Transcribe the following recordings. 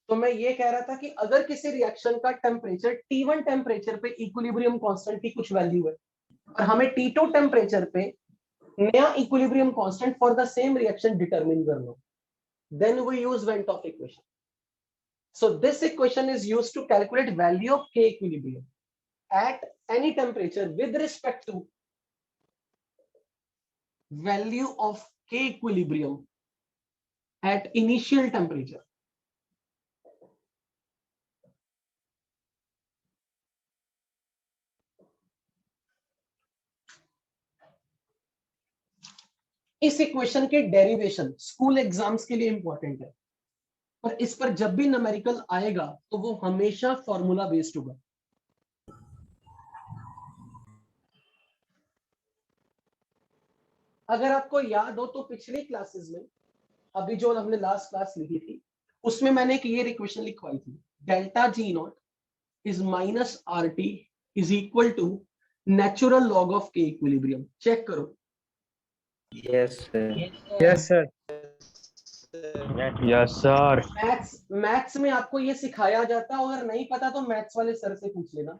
तो मैं ये कह रहा था कि अगर किसी रिएक्शन का टेम्परेचर T1 टेम्परेचर पे इक्विलिब्रियम कांस्टेंट की कुछ वैल्यू है और हमें T2 टेम्परेचर पे नया equilibrium constant for the same reaction determine करना, then we use van't Hoff equation. So this equation is used to calculate value of K equilibrium at any temperature with respect to value of K equilibrium at initial temperature. इस equation के derivation school exams के लिए important है, पर इस पर जब भी न्यूमेरिकल आएगा तो वो हमेशा फॉर्मूला बेस्ड होगा. अगर आपको याद हो तो पिछली क्लासेस में, अभी जो हमने लास्ट क्लास लिखी थी उसमें मैंने एक ये इक्वेशन लिखवाई थी, delta G not is minus R T is equal to natural log of K equilibrium. Check करो. Yes sir. Yes sir. Yes sir. Maths में आपको ये सिखाया जाता, अगर नहीं पता तो मैथ्स वाले सर से पूछ लेना.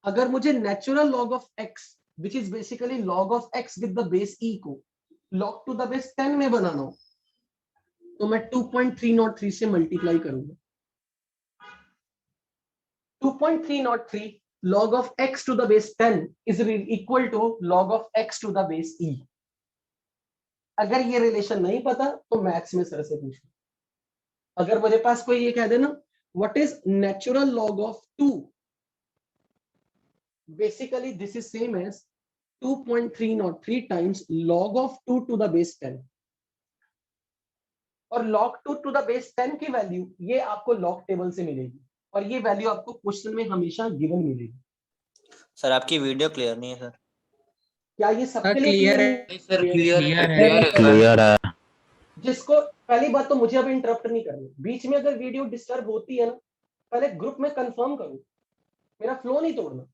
अगर मुझे natural log of X which is basically log of X with the base e को लॉग टू द बेस 10 में बनाना हो तो मैं 2.303 से मल्टीप्लाई करूंगा. 2.303 log of x to the base 10 is equal to log of x to the base e. अगर ये relation नहीं पता तो मैथ्स में सर से पूछो. अगर मेरे पास कोई ये कह देना what is natural log of 2, basically this is same as 2.303 times log of 2 to the base 10. और log 2 to the base 10 की वैल्यू ये आपको लॉग टेबल से मिलेगी और ये वैल्यू आपको क्वेश्चन में हमेशा गिवन मिलेगी. सर आपकी वीडियो क्लियर नहीं है सर. क्या ये सबके लिए क्लियर क्लियर है सर क्लियर है. क्लियर है. जिसको पहली बात तो मुझे अभी इंटरप्ट नहीं करनी, बीच में अगर वीडियो डिस्टर्ब होती है ना पहले ग्रुप में कंफर्म करो, मेरा फ्लो नहीं तोड़ना.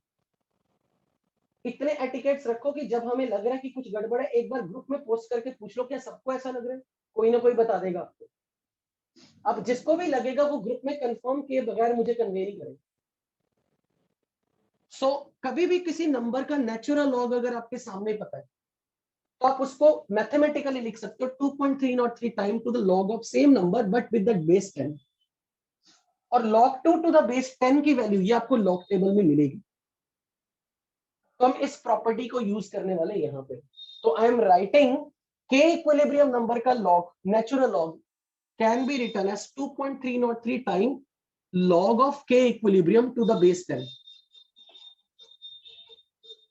इतने एटिकेट्स रखो कि जब हमें लग रहा है कि कुछ गड़बड़ है एक बार ग्रुप में पोस्ट करके पूछ लो क्या सबको ऐसा लग रहा है, कोई ना कोई बता देगा आपको. अब जिसको भी लगेगा वो ग्रुप में कंफर्म किए बगैर मुझे कन्वे नहीं करेगा. सो कभी भी किसी नंबर का नेचुरल लॉग अगर आपके सामने पता है तो आप उसको मैथमेटिकली लिख सकते हो 2.303 time to the log of same number but with the base 10. और log 2 टू द बेस 10 की वैल्यू ये आपको लॉग टेबल में मिलेगी. तो हम इस प्रॉपर्टी को यूज करने वाले यहां पे. तो I am writing K equilibrium number का log natural log can be written as 2.303 time log of k equilibrium to the base 10.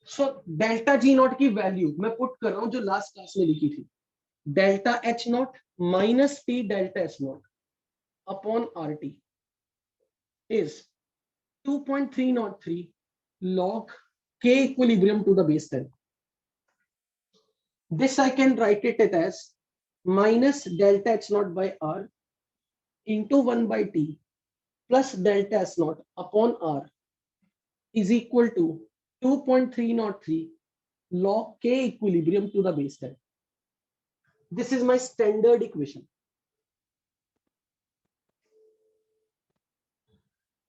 So delta G not की वैल्यू मैं पुट कर रहा हूं जो लास्ट क्लास में लिखी थी, delta H not minus P delta S not upon R T is 2.303 log k equilibrium to the base 10. This I can write it as minus delta h naught by r into 1 by t plus delta s naught upon r is equal to 2.303 log k equilibrium to the base 10. This is my standard equation.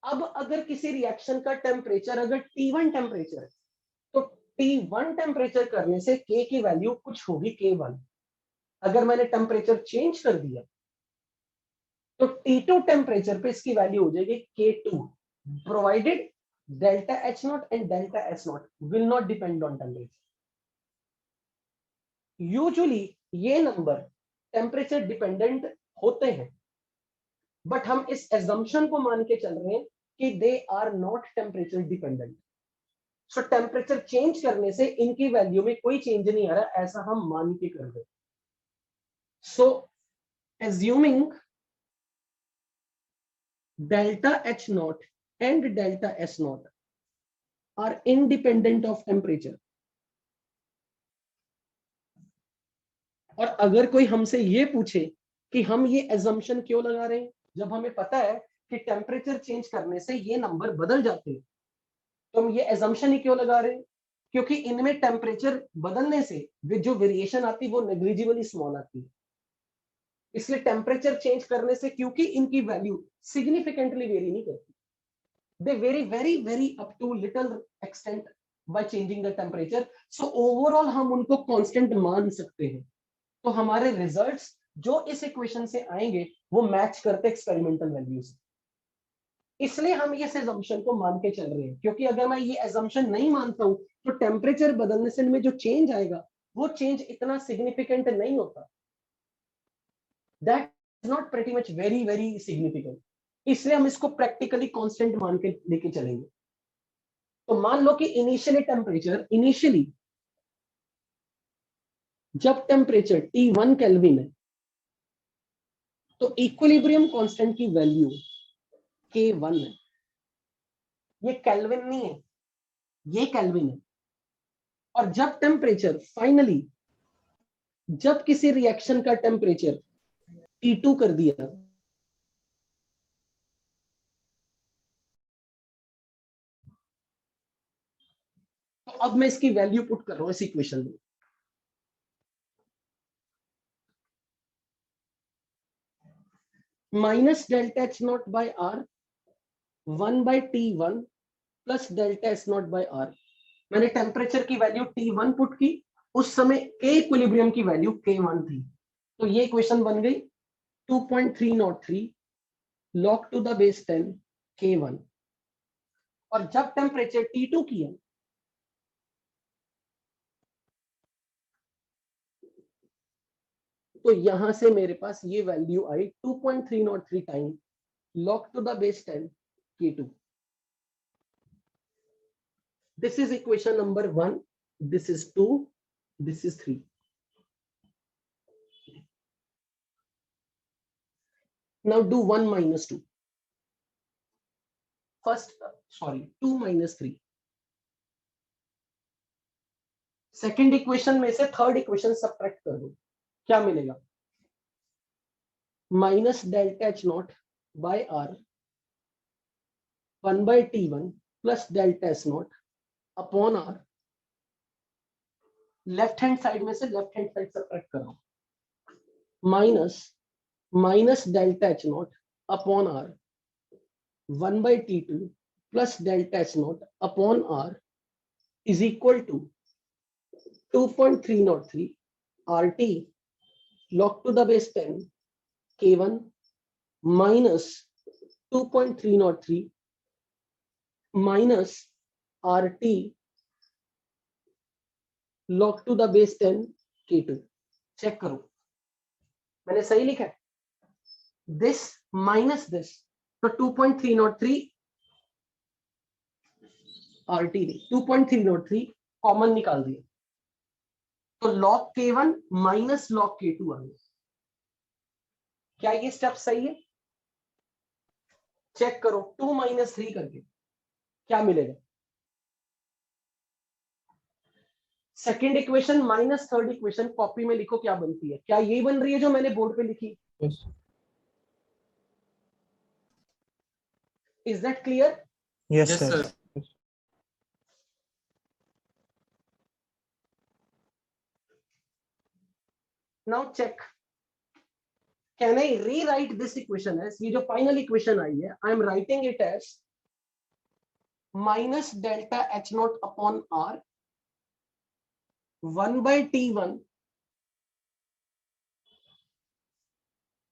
अब अगर किसी reaction का temperature अगर T1 temperature है तो T1 temperature करने से K की वैल्यू कुछ होगी K1. अगर मैंने टेम्परेचर चेंज कर दिया तो T2 टेम्परेचर पे इसकी वैल्यू हो जाएगी K2 provided delta H not and delta S not will not depend on temperature. Usually ये नंबर टेम्परेचर डिपेंडेंट होते हैं बट हम इस एजम्पशन को मान के चल रहे हैं कि they are not temperature dependent. So temperature change करने से इनकी वैल्यू में कोई चेंज नहीं आ रहा, ऐसा हम मान के कर रहे हैं. सो assuming delta h naught and delta s naught are independent of temperature. और अगर कोई हमसे ये पूछे कि हम ये assumption क्यों लगा रहे हैं जब हमें पता है कि टेम्परेचर चेंज करने से ये नंबर बदल जाते हैं, तो हम ये assumption ही क्यों लगा रहे हैं? क्योंकि इनमें टेम्परेचर बदलने से जो वेरिएशन आती है वो नेग्लिजिबली स्मॉल आती है. इसलिए टेम्परेचर चेंज करने से, क्योंकि इनकी वैल्यू सिग्निफिकेंटली वेरी नहीं करती, they vary very up to little extent by changing the temperature, so overall हम उनको कांस्टेंट मान सकते हैं। तो हमारे रिजल्ट्स जो इस इक्वेशन से आएंगे वो मैच करते एक्सपेरिमेंटल वैल्यूज, इसलिए हम इस assumption को मान के चल रहे हैं, क्योंकि अगर मैं ये assumption नहीं मानता हूं तो टेम्परेचर बदलने से में जो चेंज आएगा वो चेंज इतना सिग्निफिकेंट नहीं होता, that is not pretty much very significant, इसलिए हम इसको प्रैक्टिकली कांस्टेंट मान के लेके चलेंगे। तो मान लो कि इनिशियली जब टेम्परेचर T1 केल्विन है तो इक्विलिब्रियम कांस्टेंट की वैल्यू K1 है, ये केल्विन नहीं है, ये केल्विन है। और जब टेम्परेचर फाइनली, जब किसी रिएक्शन का टेम्परेचर T2 कर दिया, तो अब मैं इसकी वैल्यू पुट कर रहा हूं इस इक्वेशन में। Minus delta H not by R 1/T1 plus delta H not by R. मैंने टेम्परेचर की वैल्यू T1 पुट की, उस समय K इक्विलिब्रियम की वैल्यू K1 थी, तो ये इक्वेशन बन गई 2.303 log to the base 10 K1। और जब टेम्परेचर T2 किया तो यहां से मेरे पास ये value I 2.303 time log to the base 10 K2। This is equation number 1, this is 2, this is 3। Now do 1 minus 2, first 2 minus 3, second equation में से थर्ड इक्वेशन सब्ट्रैक्ट कर दो, क्या मिलेगा? Minus delta H not by R 1/T1 plus delta H not upon R, left hand side में से left hand side subtract कर रहा हूं, minus delta H not upon R 1/T2 plus delta H not upon R is equal to 2.303 RT log to the base 10 K1 minus 2.303 minus RT log to the base 10 K2। Check करो मैंने सही लिखा है, this minus this, तो 2.303 RT नहीं 2.303 common निकाल दिया, तो log K1 minus log K2 आ गया। क्या ये स्टेप सही है? चेक करो 2 minus 3 करके क्या मिलेगा? Second equation minus third equation copy में लिखो क्या बनती है, क्या ये बन रही है जो मैंने बोर्ड पे लिखी? Is that clear? Yes, sir. Now check, can I rewrite this equation as, ये जो फाइनल इक्वेशन आई है, I am writing it as minus delta H naught upon R 1/T1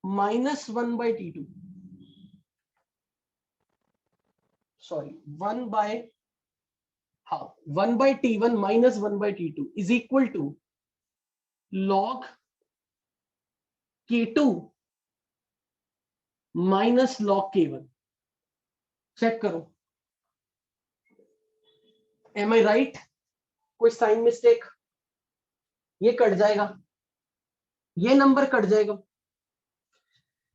minus 1/T2, sorry 1/T1 minus 1/T2 is equal to log K2 minus log K1। Check करो, am I right? कोई sign mistake? ये cut जाएगा, ये number cut जाएगा,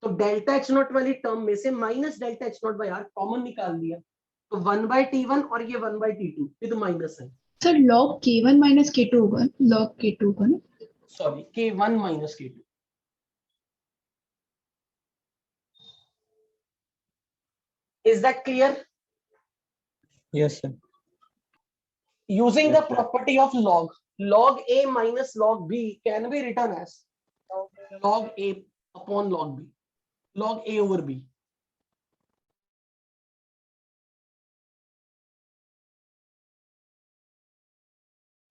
तो delta H not वाली term में से minus delta H not by R common निकाल दिया, तो 1/T1 और ये 1/T2 ये तो माइनस है। Sir log K1 minus K2 होगा, log K2 होगा ना? Sorry K1 minus K2। Is that clear? Yes, sir. Using the property of log A minus log B can be written as log A upon log B, log A over B.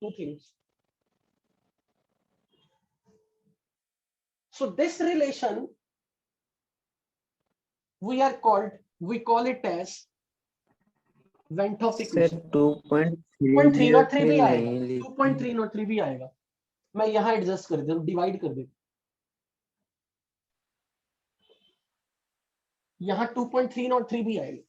Two things. So this relation we call it as Van 't Hoff sir equation. 2.303 भी आएगा, नहीं 2.303 भी आएगा। मैं यहां adjust कर दूं, divide कर दे, यहां 2.303 भी आएगा।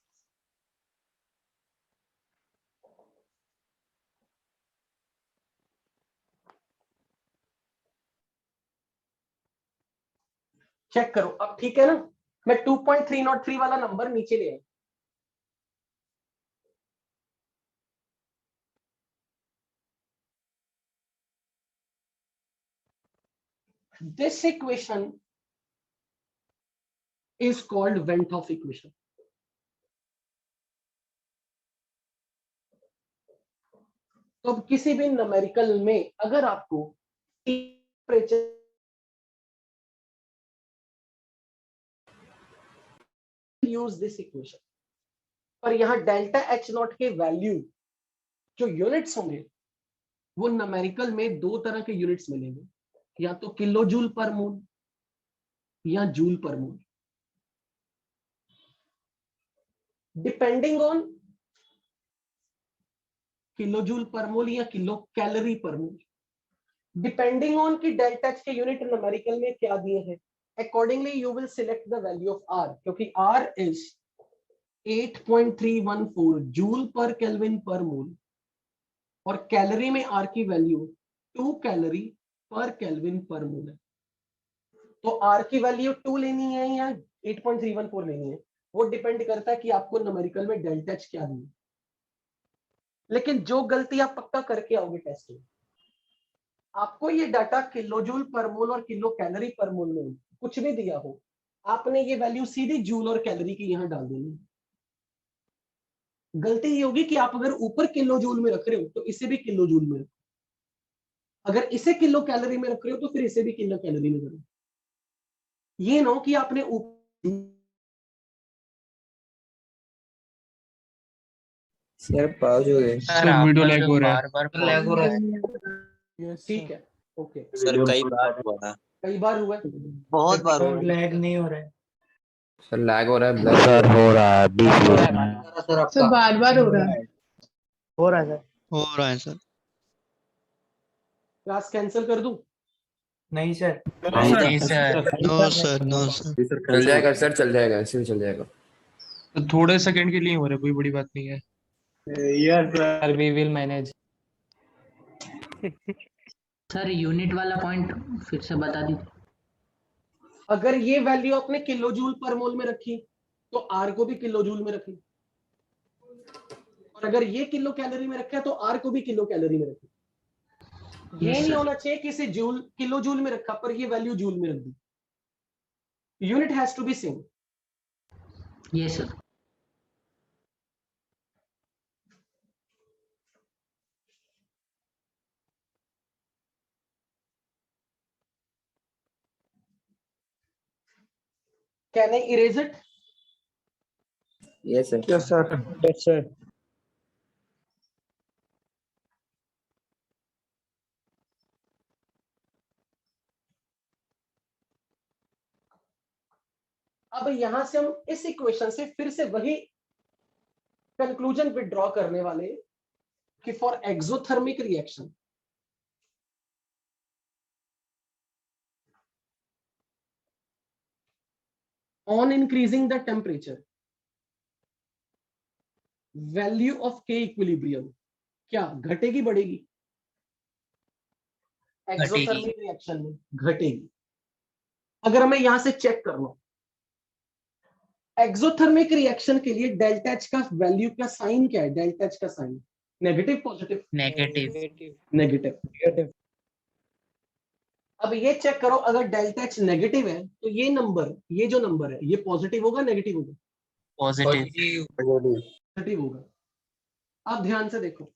चेक करो अब, ठीक है ना? मैं 2.303 वाला नंबर नीचे ले आया। This equation is called Van 't Hoff equation. तो अब किसी भी न्यूमेरिकल में अगर आपको टेम्परेचर यूज दिस इक्वेशन, पर यहां डेल्टा एच नॉट के वैल्यू जो यूनिट्स होंगे वो न्यूमेरिकल में दो तरह के यूनिट्स मिलेंगे, या तो किलो जूल पर मोल या joule per mole, depending on kilojoule per mole या kilocalorie per mole, depending on कि डेल्टा एच के यूनिट न्यूमेरिकल में क्या दिए हैं। Accordingly you will select the value of R, क्योंकि R is 8.314 joule per kelvin per mole, और calorie में आर की वैल्यू 2 कैलोरी पर केल्विन पर मोल है। तो आर की वैल्यू 2 लेनी है या 8.314 लेनी है, वो डिपेंड करता है कि आपको न्यूमेरिकल में डेल्टा एच क्या दी। लेकिन जो गलती आप पक्का करके आओगे टेस्ट में, आपको ये data kilo joule per mole और किलो कैलोरी पर मोल में कुछ भी दिया हो, आपने ये वैल्यू सीधी जूल और कैलोरी की यहां डाल देनी। गलती ये होगी कि आप अगर ऊपर किलो जूल में रख रहे हो तो इसे भी किलो जूल में रखो, अगर इसे किलो कैलोरी में रख रहे हो तो फिर इसे भी किलो कैलोरी में करो। ये ना हो कि आपने सर पाउज हो गए सर वीडियो लैग हो रहा है। लैग हो रहा है ठीक है, ओके। सर कई बार हुआ है, कई बार हुआ है। बहुत बार हुआ है। लैग नहीं हो रहा है सर लैग हो रहा है सर हो रहा है बीच बीच में। सर सर आपका बार बार हो रहा है। हो रहा है सर हो रहा है सर। क्लास कैंसिल कर दूं? नहीं सर नहीं sir, no sir, no sir. चल जाएगा सर, चल जाएगा, ऐसे भी चल जाएगा। तो थोड़े सेकंड के लिए हो रहा है, कोई बड़ी बात नहीं है। Yes sir we will manage sir unit वाला पॉइंट फिर से बता दीजिए। अगर ये वैल्यू आपने किलो जूल पर मोल में रखी तो आर को भी किलो जूल में रखी, और अगर ये किलो कैलोरी में रखा है तो आर को भी किलो कैलोरी में रखी। ये Yes, नहीं sir. होना चाहिए कि इसे जूल किलो जूल में रखा पर ये वैल्यू जूल में रख दी। Unit has to be same. Yes sir. Can I erase it? Yes sir. Yes sir yes sir अब यहां से हम इस इक्वेशन से फिर से वही कंक्लूजन विड्रॉ करने वाले कि for exothermic reaction on increasing the temperature value of K equilibrium क्या घटेगी बढ़ेगी? एक्सोथर्मिक रिएक्शन में घटेगी। अगर मैं यहां से चेक कर लूं एक्सोथर्मिक रिएक्शन के लिए डेल्टा एच का वैल्यू का साइन क्या है? डेल्टा एच का साइन नेगेटिव पॉजिटिव? नेगेटिव। अब ये चेक करो, अगर डेल्टा एच नेगेटिव है तो ये नंबर, ये जो नंबर है ये पॉजिटिव होगा नेगेटिव होगा? पॉजिटिव होगा। आप ध्यान से देखो,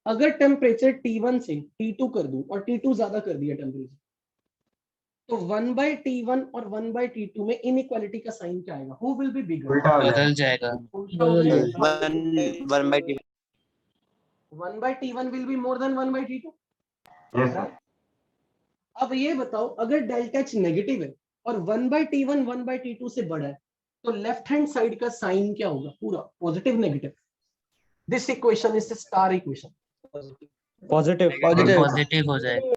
अगर टेम्परेचर T1 से T2 कर दूं और T2 ज्यादा कर दिया टेम्परेचर तो 1/T1 और 1/T2 में इनइक्वालिटी का साइन क्या आएगा? Who will be bigger? बदल जाएगा। उल्टा हो जाएगा। 1/T 1/T1 will be more than 1/T2. अब ये बताओ, अगर डेल्टा एच नेगेटिव है और 1/T1 1/T2 से बड़ा है, तो लेफ्ट हैंड साइड का साइन क्या होगा? पूरा positive negative. This equation is star equation. Positive positive हो जाएगा।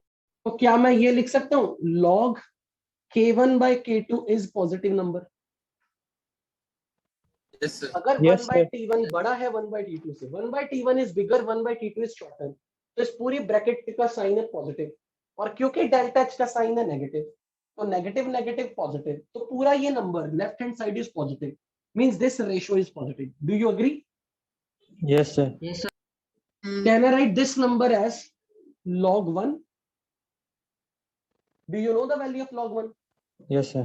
तो क्या मैं ये लिख सकता हूँ log K1/K2 is positive number? अगर Yes, sir. 1/T1 बड़ा है 1/T2 से, 1/T1 is bigger, 1/T2 is shorter, तो इस पूरी ब्रैकेट का साइन है पॉजिटिव। और क्योंकि डेल्टा एच का साइन है नेगेटिव, तो नेगेटिव नेगेटिव पॉजिटिव, तो पूरा ये number left hand side is positive, means this ratio is positive. Do you agree? Yes sir. Yes sir. Can I write this number as log 1? Do you know the value of log 1? Yes sir.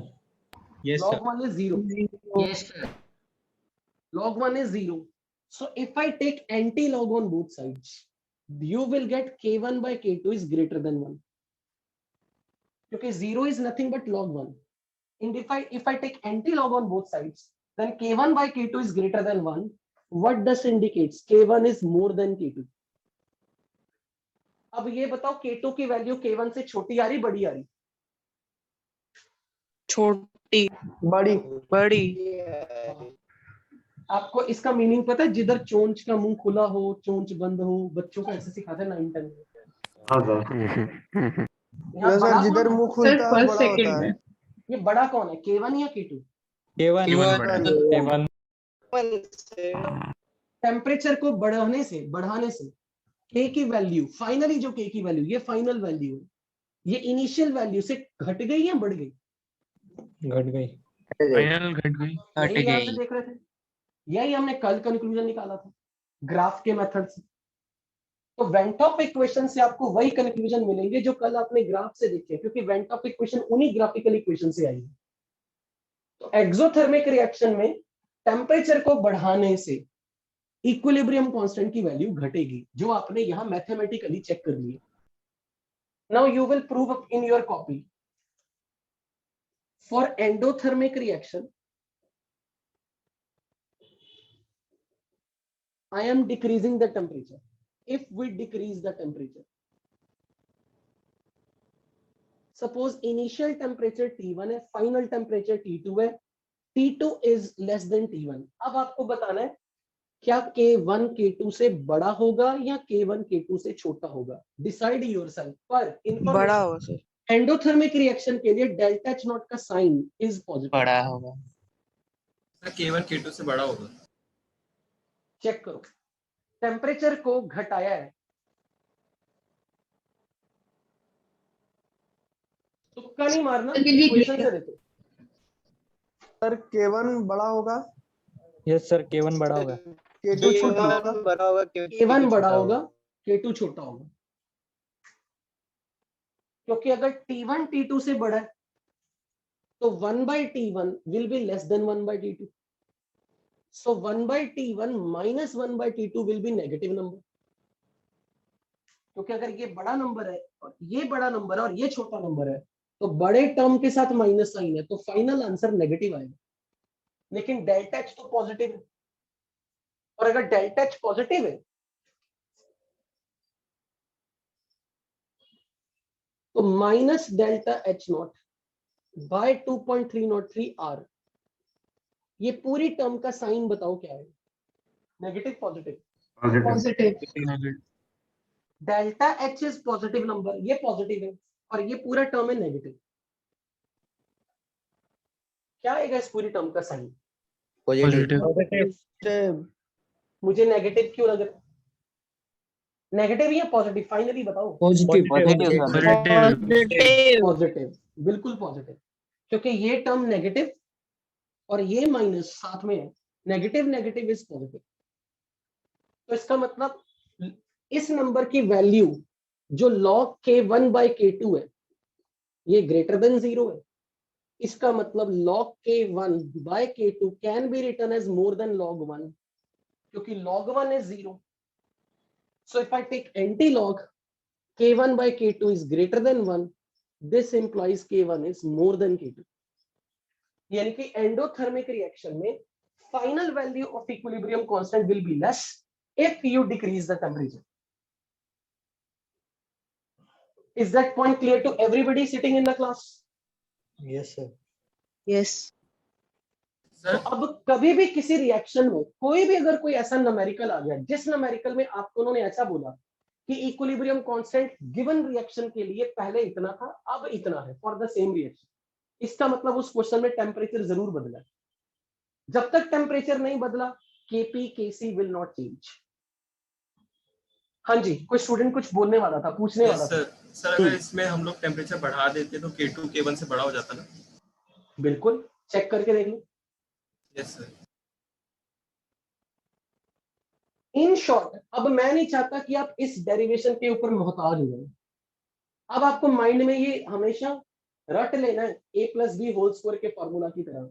Log 1 is 0. Yes sir. Log 1 is 0. So if I take anti-log on both sides, you will get K1/K2 is greater than 1. Because 0 is nothing but log 1. And if I take anti-log on both sides, then K1/K2 is greater than 1. What does indicates? K1 is more than K2. अब ये बताओ K2 की value K1 से छोटी आ रही बड़ी आ रही? छोटी बड़ी बड़ी। आपको इसका मीनिंग पता है? जिधर चोंच का मुंह खुला हो, चोंच बंद हो, बच्चों को ऐसे सिखाते हैं 9 10 में। सर जिधर मुंह सर खुलता है फर्स्ट बड़ा होता सेकंड है। में ये बड़ा कौन है, K1 या K2? केवन बड़ा। टेम्परेचर को बढ़ाने से K की वैल्यू, फाइनली जो K की वैल्यू, ये फाइनल वैल्यू है, ये इनिशियल वैल्यू से घट गई या बढ़ गई? घट गई। फाइनल घट गई। यही यहाँ से देख रहे थे, यही हमने कल कंक्लूजन निकाला था ग्राफ के मेथड से। तो वेंट ऑफ इक्वेशन से आपको वही कंक्लूजन मिलेंगे जो कल आपने ग्राफ से देखे, क्योंकि वेंट ऑफ इक्वेशन उन्हीं ग्राफिकल इक्वेशन से आई है। तो एक्सोथर्मिक रिएक्शन में टेम्परेचर को बढ़ाने से इक्विलिब्रियम कांस्टेंट की वैल्यू घटेगी, जो आपने यहां मैथमेटिकली चेक कर लिया। Now you will prove in your copy for endothermic reaction I am decreasing the temperature. If we decrease the temperature, suppose initial temperature T1 है, final temperature T2 है, T2 is less than T1. अब आपको बताना है क्या K1 K2 से बड़ा होगा या K1 K2 से छोटा होगा? Decide yourself. पर बड़ा होगा सर। एंडोथर्मिक रिएक्शन के लिए डेल्टा एच नॉट का साइन इज पॉजिटिव। बड़ा होगा। K1 K2 से बड़ा होगा। चेक करो, टेम्परेचर को घटाया है, तुक्का नहीं मारना, इक्वेशन से देखो। सर K1 बड़ा होगा। यस सर K1 बड़ा होगा। K2 छोटा होगा। बड़ा होगा K1 बड़ा होगा, K2 छोटा होगा। क्योंकि अगर T1 T2 से बड़ा है तो 1/T1 will be less than 1/T2. So 1/T1 minus 1/T2 will be negative number. क्योंकि अगर ये बड़ा नंबर है और ये बड़ा नंबर है और ये छोटा नंबर है, तो बड़े टर्म के साथ माइनस साइन है, तो फाइनल आंसर नेगेटिव आएगा। लेकिन डेल्टा एच तो पॉजिटिव है, और अगर डेल्टा एच पॉजिटिव है तो minus delta H not by 2.303 R, ये पूरी टर्म का साइन बताओ क्या है? Negative positive? Positive. Delta H is positive number, ये पॉजिटिव है, और ये पूरा टर्म है नेगेटिव। क्या आएगा इस पूरी टर्म का साइन? पॉजिटिव। मुझे नेगेटिव क्यों लग रहा है? नेगेटिव या पॉजिटिव? फाइनली बताओ। पॉजिटिव। पॉजिटिव, बिल्कुल पॉजिटिव, क्योंकि ये टर्म नेगेटिव और ये माइनस साथ में है। नेगेटिव नेगेटिव इज पॉजिटिव, तो इसका मतलब इस नंबर की वैल्यू जो log K1/K2 है, ये ग्रेटर देन 0 है। इसका मतलब log K1/K2 can be written as more than log 1, क्योंकि log 1 is 0. So if I take anti-log, K1/K2 is greater than 1. This implies K1 is more than K2, यानी कि endothermic reaction में final value of equilibrium constant will be less if you decrease the temperature. Is that point clear to everybody sitting in the class? Yes, sir. Yes. तो अब कभी भी किसी reaction में कोई भी अगर कोई ऐसा न्यूमेरिकल आ गया जिस न्यूमेरिकल में आपको उन्होंने ऐसा बोला कि इक्विलिब्रियम कांस्टेंट गिवन रिएक्शन के लिए पहले इतना था अब इतना है फॉर द सेम रिएक्शन, इसका मतलब उस क्वेश्चन में टेम्परेचर जरूर बदला. जब तक टेम्परेचर नहीं बदला Kp Kc will not change. हाँ जी, कोई स्टूडेंट कुछ बोलने वाला था, पूछने वाला था. सर अगर इसमें हम लोग टेम्परेचर बढ़ा देते तो K2 K1 से बड़ा हो जाता ना. बिल्कुल, चेक करके देख लो. Yes sir. इन शॉर्ट, अब मैं नहीं चाहता कि आप इस डेरिवेशन के ऊपर मोहताज हो जाए. अब आपको माइंड में ये हमेशा रट लेना है a + b होल स्क्वायर के फॉर्मूला की तरह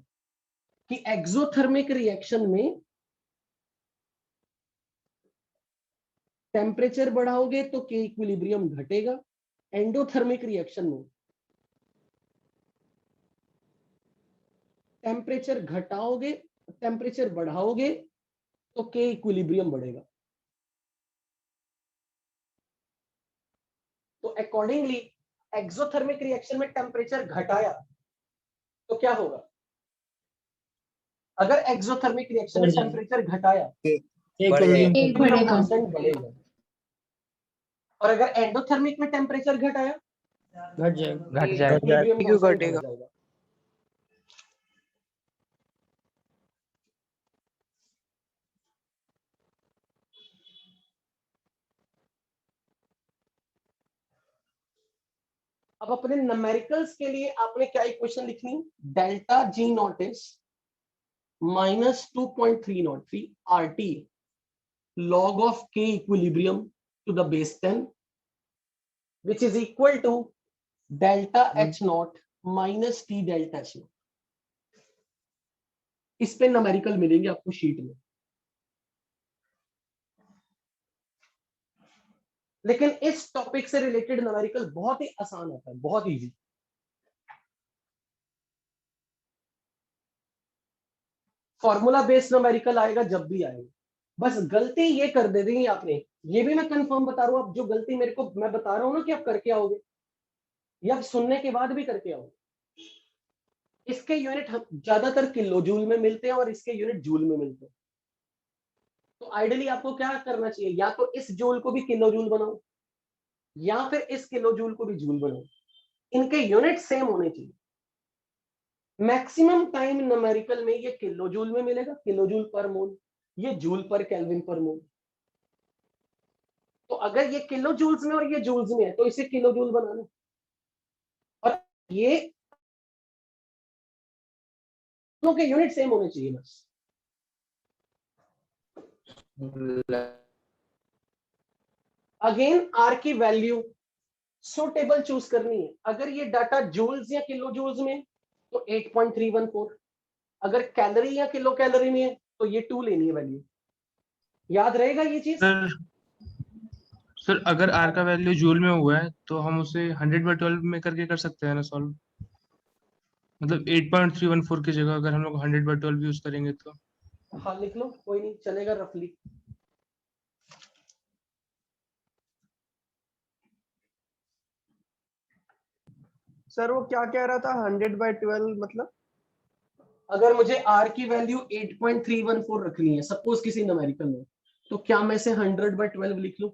कि एक्सोथर्मिक रिएक्शन में टेम्परेचर बढ़ाओगे तो K इक्विलिब्रियम घटेगा, एंडोथर्मिक रिएक्शन में टेम्परेचर घटाओगे, टेम्परेचर बढ़ाओगे तो K इक्विलिब्रियम बढ़ेगा. तो अकॉर्डिंगली एक्सोथर्मिक रिएक्शन में टेम्परेचर घटाया तो क्या होगा? अगर एक्सोथर्मिक रिएक्शन में टेम्परेचर घटाया बढ़ेगा. कांस्टेंट बढ़ेगा. और अगर एंडोथर्मिक में टेम्परेचर घटाया घट जाएगा. इक्विलिब्रियम क्यों कांस्टेंट घटेगा? बढ़ जाएगा. अब अपने न्यूमेरिकल्स के लिए आपने क्या इक्वेशन लिखनी? Delta G not is -2.303 RT log of K equilibrium to the base 10 which is equal to delta H naught minus T delta H naught. इस पे न्यूमेरिकल मिलेंगे आपको शीट में. लेकिन इस टॉपिक से रिलेटेड न्यूमेरिकल बहुत ही आसान होता है, बहुत इजी. फॉर्मूला बेस्ड न्यूमेरिकल आएगा जब भी आएगा. बस गलती ये कर दे देंगे आपने, ये भी मैं कंफर्म बता रहा हूं. आप जो गलती मेरे को मैं बता रहा हूं ना कि आप करके आओगे, ये आप सुनने के बाद भी करके आओगे. इसके यूनिट ज्यादातर किलो जूल में मिलते हैं और इसके यूनिट जूल में मिलते हैं. तो आइडियली आपको क्या करना चाहिए? या तो इस जूल को भी किलो जूल बनाओ या फिर इस किलो जूल को भी जूल बनाओ. इनके यूनिट सेम होने चाहिए. मैक्सिमम टाइम न्यूमेरिकल में ये किलो जूल में मिलेगा, किलो जूल पर मोल, ये जूल पर केल्विन पर मोल. तो अगर ये किलो जूल्स में और ये जूल्स में है तो इसे किलो जूल बनाना. और ये दोनों के यूनिट सेम होने चाहिए बस. अगेन आर की वैल्यू सुटेबल चूज करनी है. अगर ये डाटा जूल्स या किलो जूल्स में तो 8.314, अगर कैलोरी या किलो कैलोरी में है तो ये 2 लेनी है वैल्यू. याद रहेगा ये चीज? सर अगर R का वैल्यू जूल में हुआ है तो हम उसे 100/12 में करके कर सकते हैं ना सॉल्व. मतलब 8.314 की जगह अगर हम लोग 100/12 यूज करेंगे तो. हाँ लिख लो, कोई नहीं चलेगा रफली. सर वो क्या कह रहा था 100/12 मतलब? अगर मुझे R की वैल्यू 8.314 रखनी है सपोज किसी न्यूमेरिकल में, तो क्या मैं इसे 100/12 लिख लूं?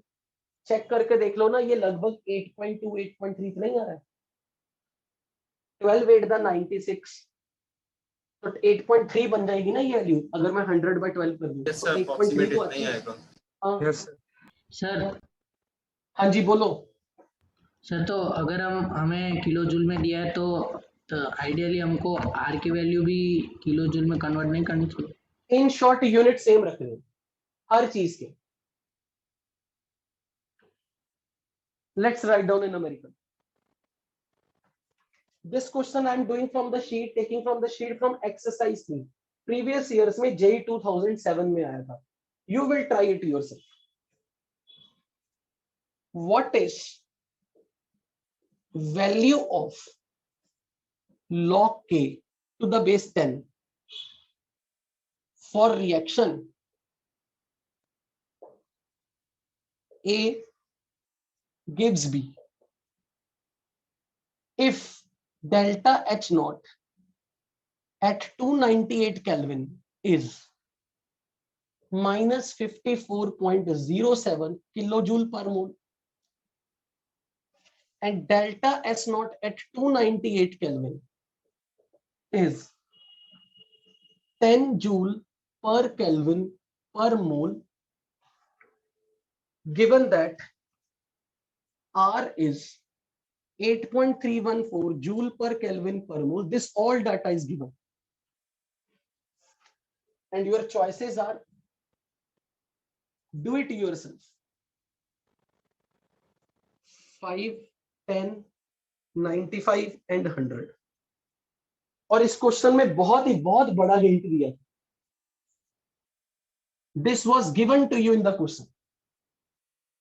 चेक करके देख लो ना, ये लगभग 8.2 8.3 नहीं आ रहा है. 12 8 द 96 तो 8.3 बन जाएगी ना ये वैल्यू अगर मैं 100/12 कर दूं. यस तो सर, 8.3 अप्रोक्सीमेट तो इतना ही अच्छी. आएगा. हाँ यस सर हाँ जी बोलो. सर तो अगर हमें किलो जूल में दिया है तो आइडियली हमको आर की वैल्यू भी किलो जूल में कन्वर्ट नहीं करनी चाहिए. इन शॉर्ट यूनिट सेम रखने हैं हर चीज के. Let's write down in numerical. This question I am doing from the sheet, taking from the sheet from exercise 3. Previous years में JEE 2007 में आया था. You will try it yourself. What is value of log K to the base 10 for reaction A gives B if delta H naught at 298 Kelvin is minus 54.07 kilojoule per mole and delta S naught at 298 Kelvin is 10 joule per Kelvin per mole, given that R is 8.314 joule per Kelvin per mole. This all data is given. And your choices are do it yourself. 5, 10, 95 and 100. और इस question में बहुत बड़ा hint दिया. This was given to you in the question.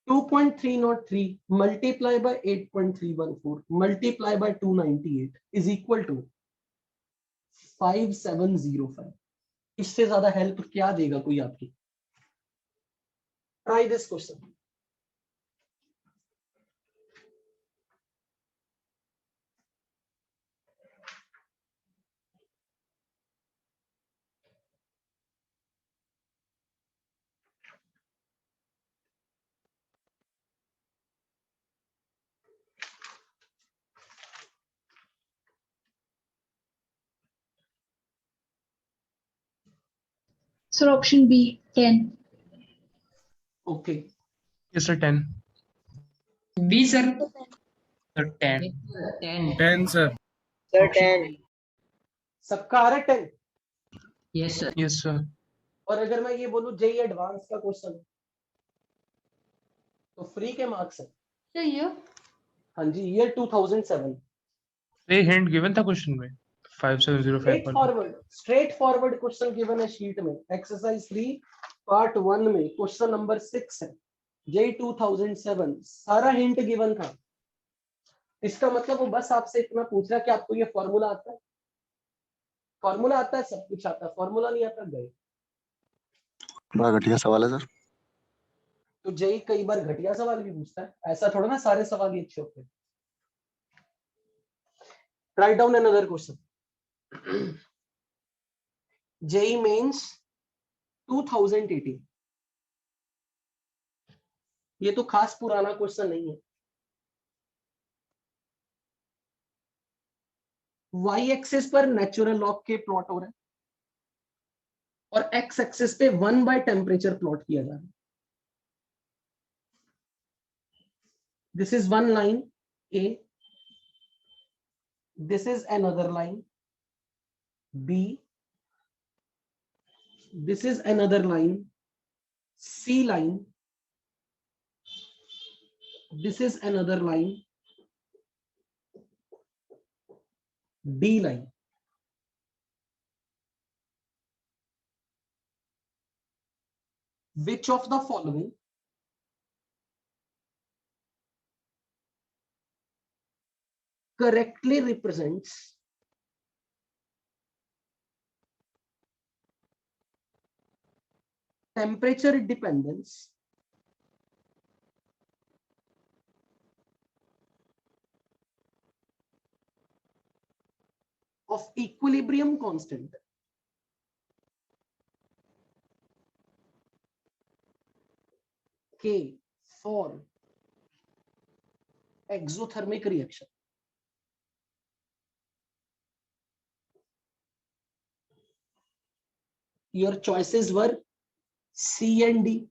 2.303 multiply by 8.314 multiply by 298 is equal to 5705. इससे ज्यादा help क्या देगा कोई आपकी? Try this question. Sir, option B, 10. Okay. Yes, sir, 10. B, sir. Sir, 10. 10. 10 sir. Sir, Option 10. B. सबका आ रहा है 10. Yes, sir. Yes, sir. और अगर मैं ये बोलूं जेई एडवांस का क्वेश्चन तो फ्री के मार्क्स है. हाँ जी, ईयर 2007. ये हिंट गिवन था क्वेश्चन में 5705 स्ट्रेट फॉरवर्ड क्वेश्चन गिवन है शीट में. एक्सरसाइज 3 पार्ट 1 में क्वेश्चन नंबर 6 है. जेई 2007 सारा हिंट गिवन था. इसका मतलब वो बस आपसे इतना पूछ रहा है कि आपको ये फॉर्मूला आता है. फॉर्मूला आता है, सब कुछ आता है. फॉर्मूला नहीं आता, गए. बड़ा घटिया सवाल है सर. तो जेई कई बार घटिया सवाल भी पूछता है. ऐसा थोड़ा ना सारे सवाल ही अच्छे होते हैं. Write down another question. JEE Mains 2018. ये तो खास पुराना क्वेश्चन नहीं है. वाई एक्सिस पर नेचुरल लॉग के प्लॉट हो रहा है और एक्स एक्सिस पे 1 बाय टेम्परेचर प्लॉट किया जा रहा है. This is one line A, this is another line B, this is another line C line, this is another line D line. Which of the following correctly represents temperature dependence of equilibrium constant K for exothermic reaction? Your choices were C and D,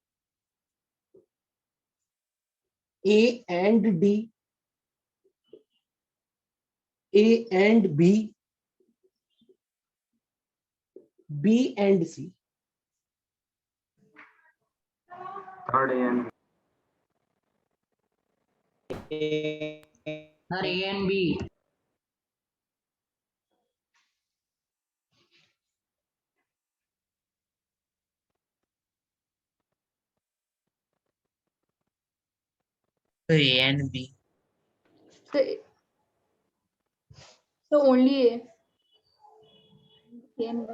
A and D, A and B, B and C. Third and Sir, A and B. A and B. So So only A. A and B.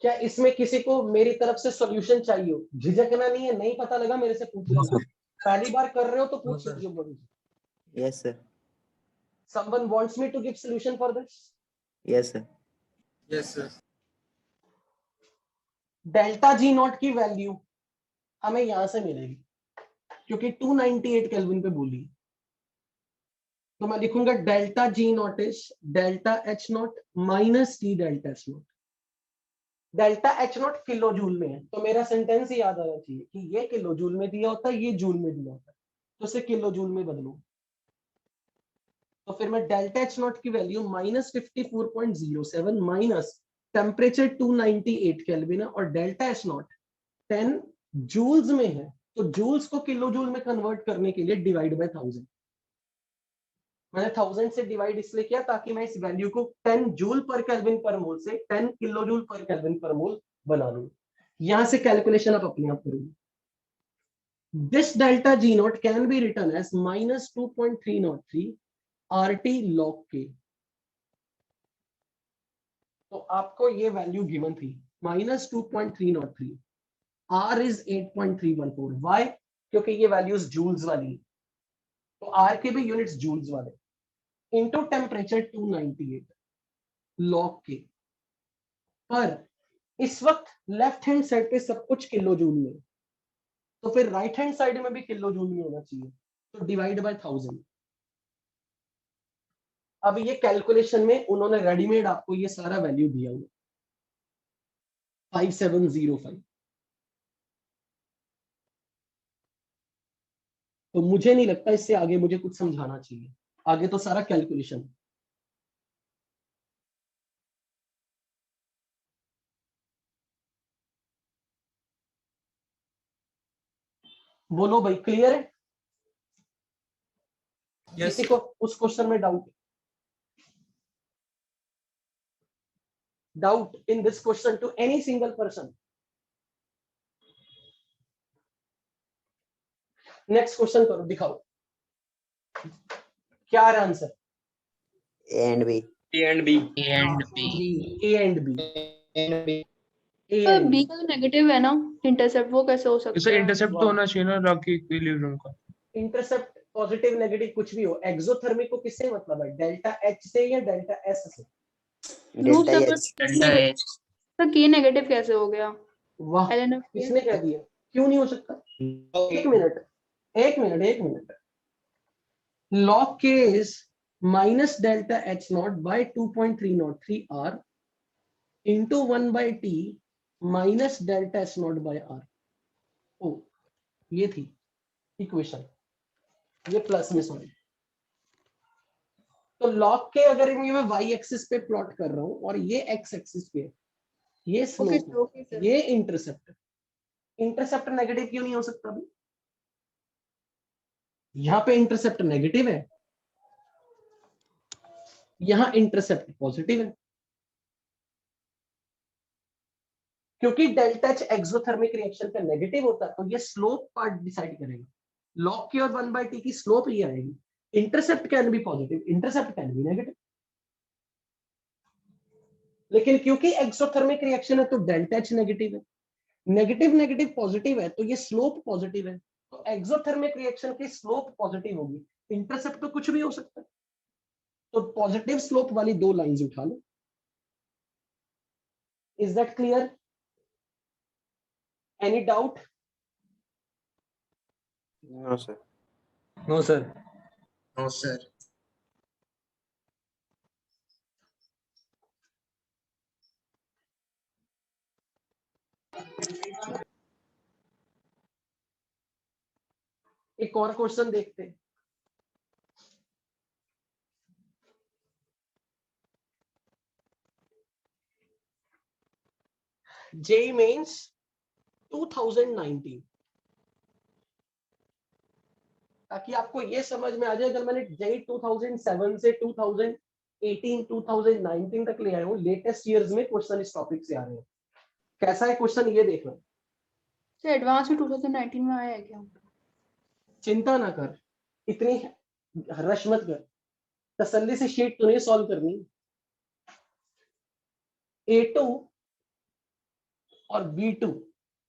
क्या इसमें किसी को मेरी तरफ से solution चाहिए हो? झिझकना नहीं है, नहीं पता लगा मेरे से पूछ लो, पहली बार कर रहे हो तो पूछ सकते हो। Yes sir. Someone wants me to give solution for this? Yes sir. Yes sir. Delta G not की वैल्यू हमें यहां से मिलेगी क्योंकि 298 केल्विन पे बोली, तो मैं लिखूंगा delta G not is delta H not minus T delta H not. Delta H not kilo joule में है, तो मेरा सेंटेंस ही याद आना चाहिए कि ये किलो जूल में दिया होता है, ये जूल में दिया होता है, तो इसे किलो जूल में बदलूं। तो फिर मैं डेल्टा एच नॉट की वैल्यू -54.07 माइनस टेम्परेचर 298 केल्विन है और डेल्टा एच नॉट 10 जूल्स में है, तो जूल्स को किलो जूल में कन्वर्ट करने के लिए डिवाइड बाय 1000। मैंने 1000 से डिवाइड इसलिए किया ताकि मैं इस वैल्यू को 10 जूल पर केल्विन पर मोल से 10 kilo joule per kelvin per मोल बना लूं। यहां से कैलकुलेशन आप अपने आप करोगे। This delta G not can be written as -2.303 RT log K। तो आपको ये वैल्यू गिवन थी -2.303, R इज 8.314। वाई? क्योंकि ये वैल्यूज जूल्स वाली, तो R के भी यूनिट्स जूल्स वाले, इनटू टेम्परेचर 298 log K। पर इस वक्त लेफ्ट हैंड साइड पे सब कुछ किलो जूल में, तो फिर राइट हैंड साइड में भी किलो जूल में होना चाहिए, तो डिवाइड बाय 1000। अब ये कैलकुलेशन में उन्होंने रेडीमेड आपको ये सारा वैल्यू दिया हुआ 5705। तो मुझे नहीं लगता इससे आगे मुझे कुछ समझाना चाहिए, आगे तो सारा कैलकुलेशन। बोलो भाई, क्लियर है? यस किसी को उस क्वेश्चन में doubt in this question to any single person? Next question करो, दिखाओ क्या है answer. A and B. A and B. A and B. A and B. A तो एंड B का नेगेटिव है ना इंटरसेप्ट, वो कैसे हो सकता जैसे है? इंटरसेप्ट तो होना चाहिए ना लॉग के इक्विलिब्रियम का। इंटरसेप्ट पॉजिटिव नेगेटिव कुछ भी हो, एक्सोथर्मिक को किससे मतलब है, डेल्टा एच से या डेल्टा एस से? Delta H. Delta H. तो K नेगेटिव कैसे हो गया? वाह, ln of K? किसने कह दिया? क्यों नहीं हो सकता? एक मिनट, एक मिनट, एक minute. log K is minus delta H naught by 2.303 R into 1 by T minus delta H naught by R। ओ, ये थी इक्वेशन, ये प्लस में सॉरी। तो log K अगर मैं y एक्सिस पे प्लॉट कर रहा हूं और ये x एक्सिस पे, ये स्लोप, okay, sir. ये इंटरसेप्ट, इंटरसेप्ट नेगेटिव क्यों नहीं हो सकता भाई? यहां पे इंटरसेप्ट नेगेटिव है, यहां इंटरसेप्ट पॉजिटिव है, क्योंकि डेल्टा एच एक्सोथर्मिक रिएक्शन पे नेगेटिव होता है, तो ये स्लोप पार्ट डिसाइड करेगा। log K और 1 by T की स्लोप ये आएगी। Intercept can be positive, intercept can be negative, लेकिन क्योंकि एक्सोथर्मिक रिएक्शन है तो डेल्टा एच नेगेटिव है, नेगेटिव नेगेटिव पॉजिटिव है, तो ये स्लोप पॉजिटिव है, तो एक्सोथर्मिक रिएक्शन की स्लोप पॉजिटिव होगी। इंटरसेप्ट तो कुछ भी हो सकता है, तो पॉजिटिव स्लोप वाली दो लाइंस उठा लो। Is that clear? Any doubt? No sir. No sir. No sir. एक और क्वेश्चन देखते हैं। जेई मेंस 2019, ताकि आपको ये समझ में आ जाए, अगर मैंने जेई 2007 से 2018 2019 तक ले आया हूँ, लेटेस्ट ईयर्स में क्वेश्चन इस टॉपिक से आ रहे हैं। कैसा है क्वेश्चन ये देखना। एडवांस में 2019 में आया है क्या? चिंता ना कर, इतनी रश मत कर, तसल्ली से शीट तो नहीं सॉल्व करनी। A2 और B2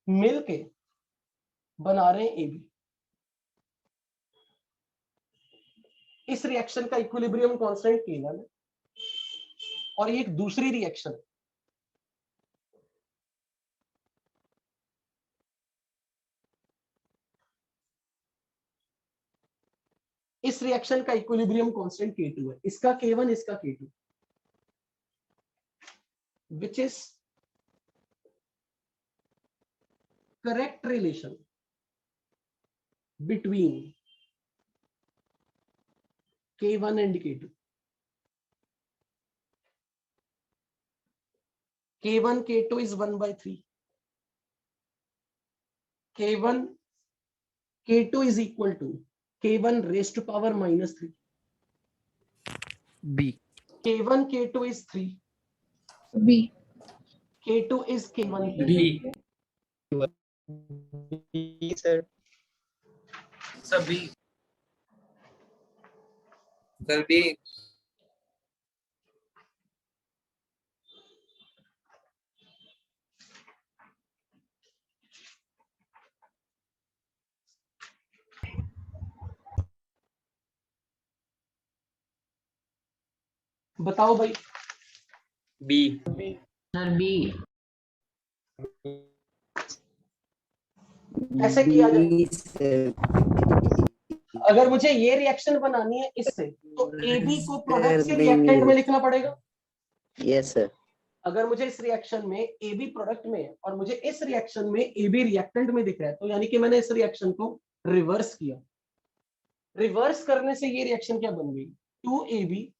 मिलके बना रहे हैं AB। इस रिएक्शन का इक्विलिब्रियम कांस्टेंट K1 है और ये एक दूसरी रिएक्शन, इस रिएक्शन का इक्विलिब्रियम कांस्टेंट K2 है, इसका K1 इसका K2, which is correct relation between K1 and K2. K1 K2 is 1/3. K1 K2 is equal to K1 raised to power -3. B. K1 K2 is 3. B. K2 is K1 B B सर। Sir B sir B बताओ भाई। B sir B. ऐसे किया जाए, B sir. अगर मुझे ये reaction बनानी है इससे, तो AB को प्रोडक्ट से रिएक्टेंट में लिखना पड़ेगा। Yes sir. अगर मुझे इस रिएक्शन में AB प्रोडक्ट में है और मुझे इस रिएक्शन में AB रिएक्टेंट में दिख रहा है, तो यानी कि मैंने इस रिएक्शन को रिवर्स किया। रिवर्स करने से ये रिएक्शन क्या बन गई, 2AB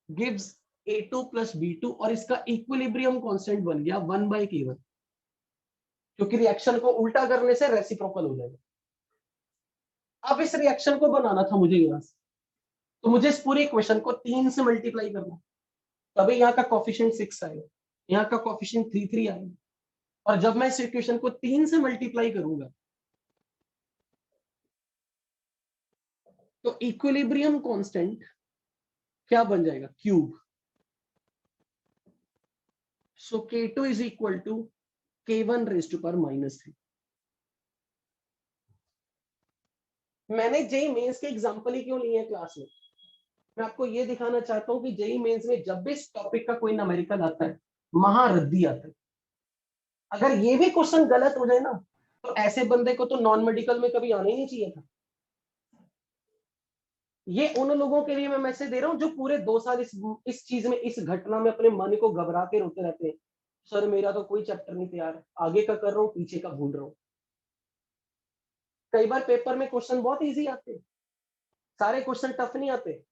gives A2 plus B2 और इसका इक्विलिब्रियम कांस्टेंट बन गया 1/K1, क्योंकि रिएक्शन को उल्टा करने से रेसिप्रोकल हो जाएगा। अब इस रिएक्शन को बनाना था मुझे यहां से, तो मुझे इस पूरे इक्वेशन को 3 से मल्टीप्लाई करना, तभी यहाँ का कोफिशिएंट 6 आएगा, यहाँ का कोफिशिएंट 3 आएगा। और जब मैं इस इक्वेशन को 3 से मल्टीप्लाई करूंगा तो इक्विलिब्रियम कांस्टेंट क्या बन जाएगा, cube. So K2 is equal to K1 raise to power -3। मैंने जेई मेंस के एग्जांपल ही क्यों लिए हैं क्लास में, मैं आपको ये दिखाना चाहता हूं कि जेई मेंस में जब भी इस टॉपिक का कोई न्यूमेरिकल आता है, महारद्दी आता है। अगर ये भी क्वेश्चन गलत हो जाए ना, तो ऐसे बंदे को तो नॉन मेडिकल में कभी आना ही नहीं चाहिए था। ये उन लोगों के लिए मैं मैसेज दे रहा हूं जो पूरे 2 साल इस चीज में, इस घटना में अपने मन को घबरा के रोते रहते हैं, सर मेरा तो कोई चैप्टर नहीं तैयार, आगे का कर रहा हूं पीछे का भूल रहा हूं। कई बार पेपर में क्वेश्चन बहुत इजी आते हैं, सारे क्वेश्चन टफ नहीं आते,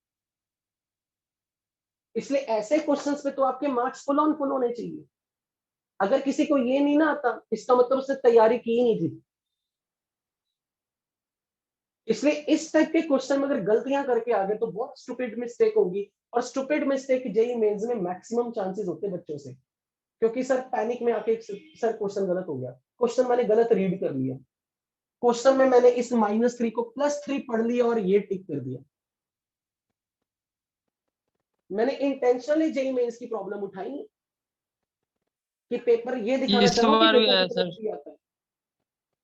इसलिए ऐसे क्वेश्चंस पे तो आपके मार्क्स फुल ऑन फुल होने चाहिए। अगर किसी को ये नहीं ना आता, इसका मतलब उसने तैयारी की ही नहीं थी। इसलिए इस टाइप के क्वेश्चन में अगर गलतियां करके आ गए तो बहुत स्टूपिड मिस्टेक होगी, और स्टूपिड मिस्टेक जेईई मेंस में मैक्सिमम चांसेस होते हैं बच्चों से, क्योंकि सर पैनिक में आके सर क्वेश्चन गलत हो गया, क्वेश्चन मैंने गलत रीड कर लिया, क्वेश्चन में मैंने इस -3 को +3 पढ़ लिया और ये टिक कर दिया। मैंने इंटेंशनली जेईई मेंस की प्रॉब्लम उठाई कि पेपर ये दिखाना इस चाहूं बार कि भी पेपर आया कितना सर। easy आता है।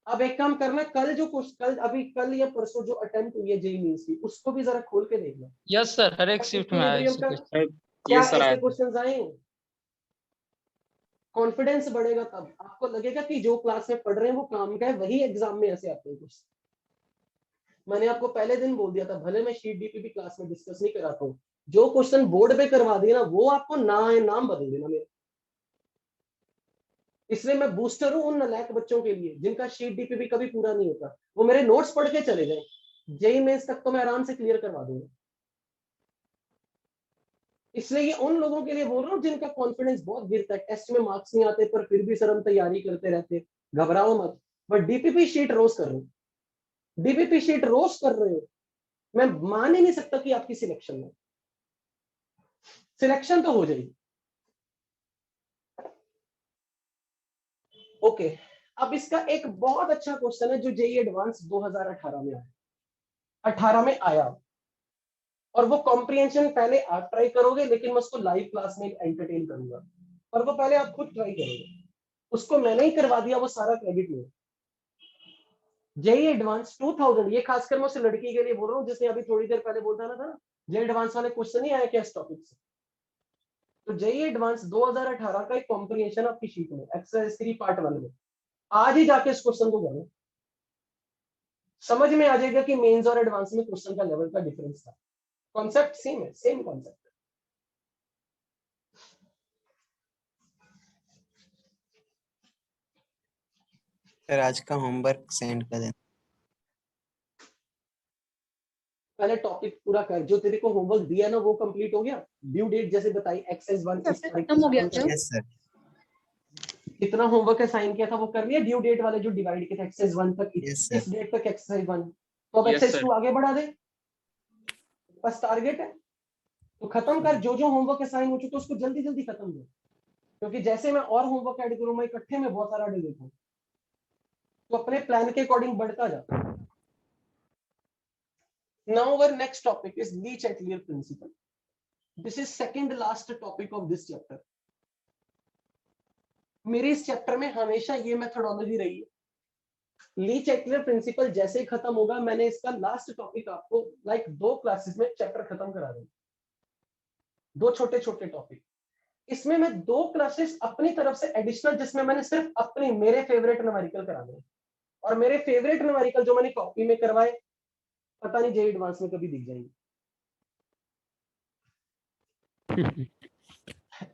अब एक काम करना, कल या परसों जो अटेम्प्ट हुई है जेईई मेंस की, उसको भी जरा खोल के देखना। यस सर, हर एक शिफ्ट में आया इक्विलिब्रियम है का सर। क्या यस सर ऐसे आया। क्वेश्चंस आए, कॉन्फिडेंस बढ़ेगा, तब आपको लगेगा कि जो क्लास में पढ़ रहे हैं वो काम का है, वही एग्जाम में ऐसे आते हैं कुछ। मैंने आपको पहले दिन बोल दिया था, भले मैं शीट डीपीपी क्लास में डिस्कस नहीं कराता हूँ, जो क्वेश्चन बोर्ड पे करवा दिए ना, वो आपको नाम बदल देना मेरा। इसलिए मैं बूस्टर हूं उन नालायक बच्चों के लिए जिनका शीट डीपीपी कभी पूरा नहीं होता, वो मेरे नोट्स पढ़ के चले जाए, जेईई मेंस तक तो मैं आराम से क्लियर करवा दूंगा। इसलिए ये उन लोगों के लिए बोल रहा हूँ जिनका कॉन्फिडेंस बहुत गिरता है, टेस्ट में मार्क्स नहीं आते पर फिर भी सर हम तैयारी करते रहते, घबराओ मत। बट डीपीपी शीट रोज कर रहे हो, डीपीपी शीट रोज कर रहे हो, मैं मान ही नहीं सकता कि आपकी सिलेक्शन में, सिलेक्शन तो हो जाएगी। ओके, अब इसका एक बहुत अच्छा क्वेश्चन है जो जेईई एडवांस 2018 में आया, 18 में आया, और वो कॉम्प्रिहेंशन पहले आप ट्राई करोगे, लेकिन मैं उसको लाइव क्लास में एंटरटेन करूंगा, पर वो पहले आप खुद ट्राई करोगे। उसको मैंने ही करवा दिया, वो सारा क्रेडिट में। जेई एडवांस 2000, ये खासकर मैं उस लड़की के लिए बोल रहा हूँ जिसने अभी थोड़ी देर पहले बोलता था ना जेई एडवांस वाले क्वेश्चन नहीं आया क्या इस टॉपिक से। तो जेई एडवांस 2018 का एक कॉम्प्रिहेंशन आपकी शीट में एक्सरसाइज 3 पार्ट 1 में, आज ही जाके इस क्वेश्चन को करो, समझ में आ जाएगा कि मेंस और एडवांस में क्वेश्चन का लेवल का डिफरेंस था। कॉन्सेप्ट सेम है, सेम कॉन्सेप्ट। सर आज का होमवर्क सेंड कर देना। पहले टॉपिक पूरा कर, जो तेरे को होमवर्क दिया ना वो कंप्लीट हो गया। ड्यू डेट जैसे बताई एक्सरसाइज 1 इस तारीख खत्म हो गया को। Yes sir. कितना होमवर्क असाइन किया था वो कर लिया, ड्यू डेट वाले जो डिवाइड किए थे एक्सरसाइज 1 तक, यस इस सर। डेट तक एक्सरसाइज 1, तो अब Yes, एक्सरसाइज sir. 2 आगे बढ़ा दे, बस टारगेट है तो खत्म कर। जो जो होमवर्क असाइन हो चुका उसको जल्दी जल्दी खत्म कर, क्योंकि जैसे मैं और होमवर्क ऐड करूं मैं इकट्ठे में बहुत सारा डिलीट हूं, तो अपने प्लान के अकॉर्डिंग बढ़ता जा। Now our next topic is Lee-Chatelier principle. This is second last topic of this chapter. मेरे इस चैप्टर में हमेशा ये मेथोडोलॉजी रही है। ली-चैटलियर प्रिंसिपल जैसे ही खत्म होगा, मैंने इसका लास्ट टॉपिक आपको लाइक 2 क्लासेस में चैप्टर खत्म करा दूंगा, 2 छोटे छोटे टॉपिक। इसमें मैं 2 क्लासेस अपनी तरफ से एडिशनल, जिसमें मैंने सिर्फ अपने मेरे फेवरेट न्यूमेरिकल कराने हैं, और मेरे फेवरेट न्यूमेरिकल जो मैंने कॉपी में करवाए पता नहीं जेई एडवांस में कभी दिख जाएंगे।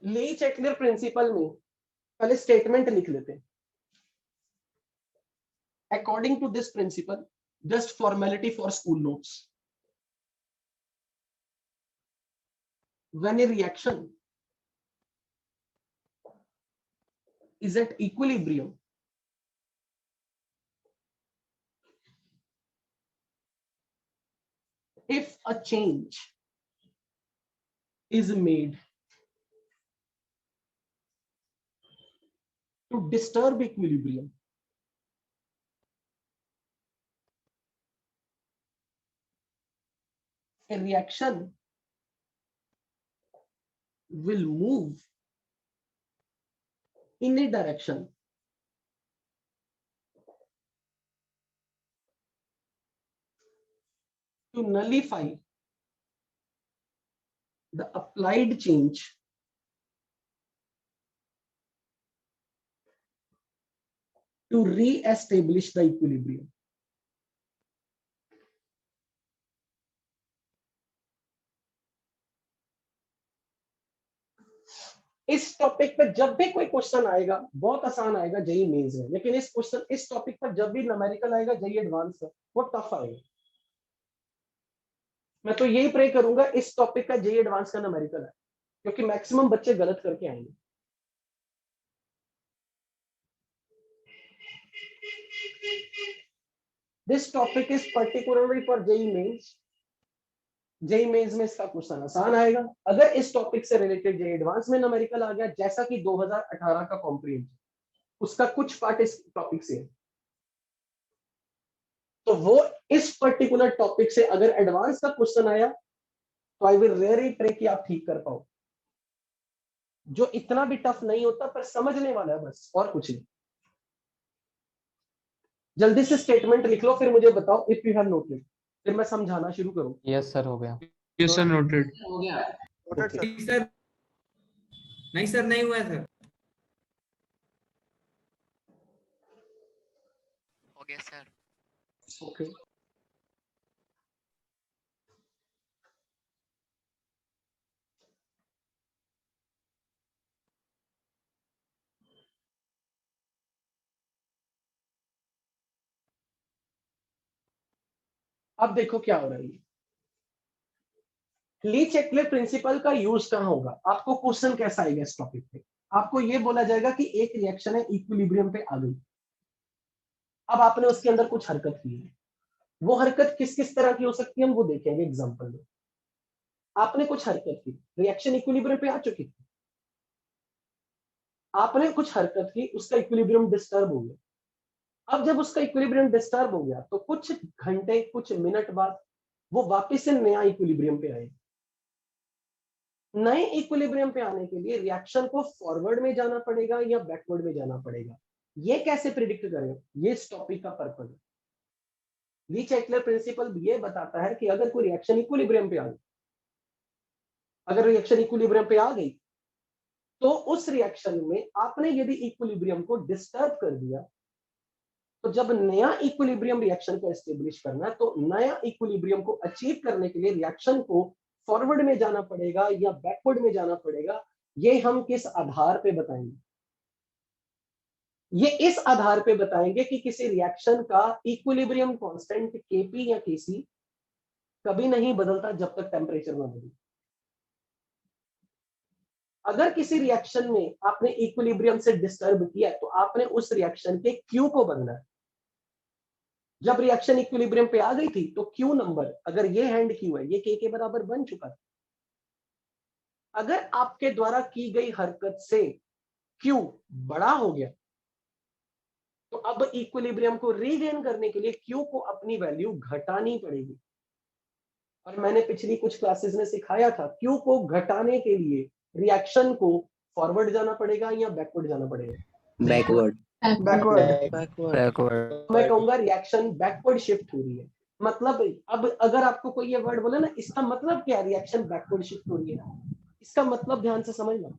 ली-चैटलियर प्रिंसिपल में पहले स्टेटमेंट लिख लेते हैं। According to this principle, just formality for school notes. When a reaction is at equilibrium, if a change is made to disturb equilibrium, a reaction will move in a direction to nullify the applied change to re-establish the equilibrium. इस topic पर जब भी कोई question आएगा, बहुत आसान आएगा JEE Mains में, लेकिन इस टॉपिक पर जब भी न्यूमेरिकल आएगा जेई एडवांस में, वो टफ आएगा। मैं तो यही प्रे करूंगा इस टॉपिक का जेई एडवांस का न्यूमेरिकल है, क्योंकि मैक्सिमम बच्चे गलत करके आएंगे। This topic is particularly for JEE Mains. JEE Mains में इसका क्वेश्चन आसान आएगा। अगर इस टॉपिक से रिलेटेड जेई एडवांस में न्यूमेरिकल आ गया, जैसा कि 2018 का कॉम्प्रिहेंशन, उसका कुछ पार्ट इस टॉपिक से है, तो वो इस पर्टिकुलर टॉपिक से अगर एडवांस का क्वेश्चन आया तो आई विल रियली प्रे कि आप ठीक कर पाओ, जो इतना भी टफ नहीं होता पर समझने वाला है, बस और कुछ नहीं। जल्दी से स्टेटमेंट लिख लो, फिर मुझे बताओ इफ यू हैव नोटेड, फिर मैं समझाना शुरू करूं। यस सर हो गया। Yes, sir, noted. हो गया। सर नहीं सर, नहीं हुआ है सर। हो गया सर। ओके, अब देखो क्या हो रहा है। ली-चैटलियर प्रिंसिपल का यूज कहां होगा? आपको क्वेश्चन कैसा आएगा इस टॉपिक पे? आपको ये बोला जाएगा कि एक रिएक्शन है इक्विलिब्रियम पे आ गई, अब आपने उसके अंदर कुछ हरकत की है। वो हरकत किस किस तरह की हो सकती है हम वो देखेंगे एग्जांपल में। आपने कुछ हरकत की, रिएक्शन इक्विलिब्रियम पे आ चुकी थी, आपने कुछ हरकत की, उसका इक्विलिब्रियम डिस्टर्ब हो गया। अब जब उसका इक्विलिब्रियम डिस्टर्ब हो गया तो कुछ घंटे कुछ मिनट बाद वो वापस से नया इक्विलिब्रियम पे आए। नए इक्विलिब्रियम पे आने के लिए रिएक्शन को फॉरवर्ड में जाना पड़ेगा या बैकवर्ड में जाना पड़ेगा। ये कैसे प्रिडिक्ट करें, ये इस टॉपिक का पर्पस है। ली-चाइटलर प्रिंसिपल ये बताता है कि अगर कोई रिएक्शन इक्विलिब्रियम पे आ गई, अगर रिएक्शन इक्विलिब्रियम पे आ गई तो उस रिएक्शन में आपने यदि इक्विलिब्रियम को डिस्टर्ब कर दिया, तो जब नया इक्विलिब्रियम रिएक्शन को एस्टेब्लिश करना है तो नया इक्विलिब्रियम को अचीव करने के लिए रिएक्शन को फॉरवर्ड में जाना पड़ेगा या बैकवर्ड में जाना पड़ेगा। ये हम किस आधार पे बताएंगे? ये इस आधार पे बताएंगे कि किसी रिएक्शन का इक्विलिब्रियम कांस्टेंट Kp या Kc कभी नहीं बदलता जब तक टेम्परेचर ना बदले। अगर किसी रिएक्शन में आपने इक्विलिब्रियम से डिस्टर्ब किया तो आपने उस रिएक्शन के Q को बदलना है। जब रिएक्शन इक्विलिब्रियम पे आ गई थी तो Q नंबर, अगर ये हैंड Q है, ये K के बराबर बन चुका था। अगर आपके द्वारा की गई हरकत से Q बड़ा हो गया तो अब इक्विलिब्रियम को रीगेन करने के लिए Q को अपनी वैल्यू घटानी पड़ेगी। और मैंने पिछली कुछ क्लासेस में सिखाया था Q को घटाने के लिए रिएक्शन को फॉरवर्ड जाना पड़ेगा या बैकवर्ड जाना पड़ेगा? बैकवर्ड। मैं कहूंगा रिएक्शन बैकवर्ड शिफ्ट हो रही है। मतलब अब अगर आपको कोई ये वर्ड बोले ना, इसका मतलब क्या है रिएक्शन बैकवर्ड शिफ्ट हो रही है? इसका मतलब ध्यान से समझना,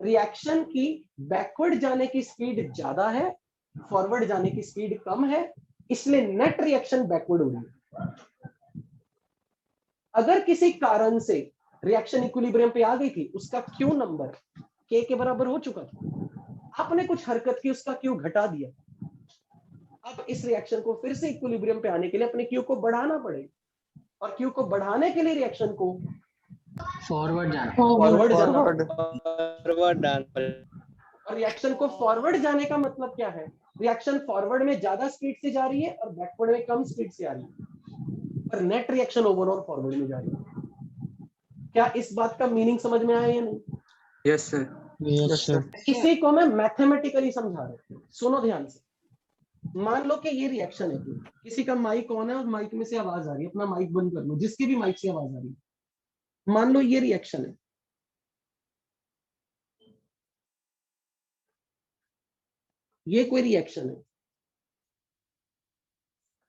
रिएक्शन की बैकवर्ड जाने की स्पीड ज्यादा है, फॉरवर्ड जाने की स्पीड कम है, इसलिए नेट रिएक्शन बैकवर्ड हो रही है। अगर किसी कारण से रिएक्शन इक्विलिब्रियम पे आ गई थी, उसका Q नंबर K के बराबर हो चुका था, आपने कुछ हरकत की, उसका Q घटा दिया। अब इस रिएक्शन को फिर से इक्विलिब्रियम पे आने के लिए अपने Q को बढ़ाना पड़ेगा, और Q को बढ़ाने के लिए रिएक्शन को फॉरवर्ड जाना और रिएक्शन को फॉरवर्ड जाने का मतलब क्या है? रिएक्शन फॉरवर्ड में ज्यादा स्पीड से जा रही है और बैकवर्ड में कम स्पीड से आ रही है, पर नेट रिएक्शन ओवरऑल फॉरवर्ड में जा रही है। क्या इस बात का मीनिंग समझ में आया या नहीं? Yes sir. इसी को मैं मैथमेटिकली समझा रहा हूं, सुनो ध्यान से। मान लो कि ये रिएक्शन है, किसी का माइक ऑन है और माइक में से आवाज आ रही है, अपना माइक बंद कर लो, जिसकी भी माइक से आवाज आ रही है। मान लो ये रिएक्शन है, ये कोई रिएक्शन है।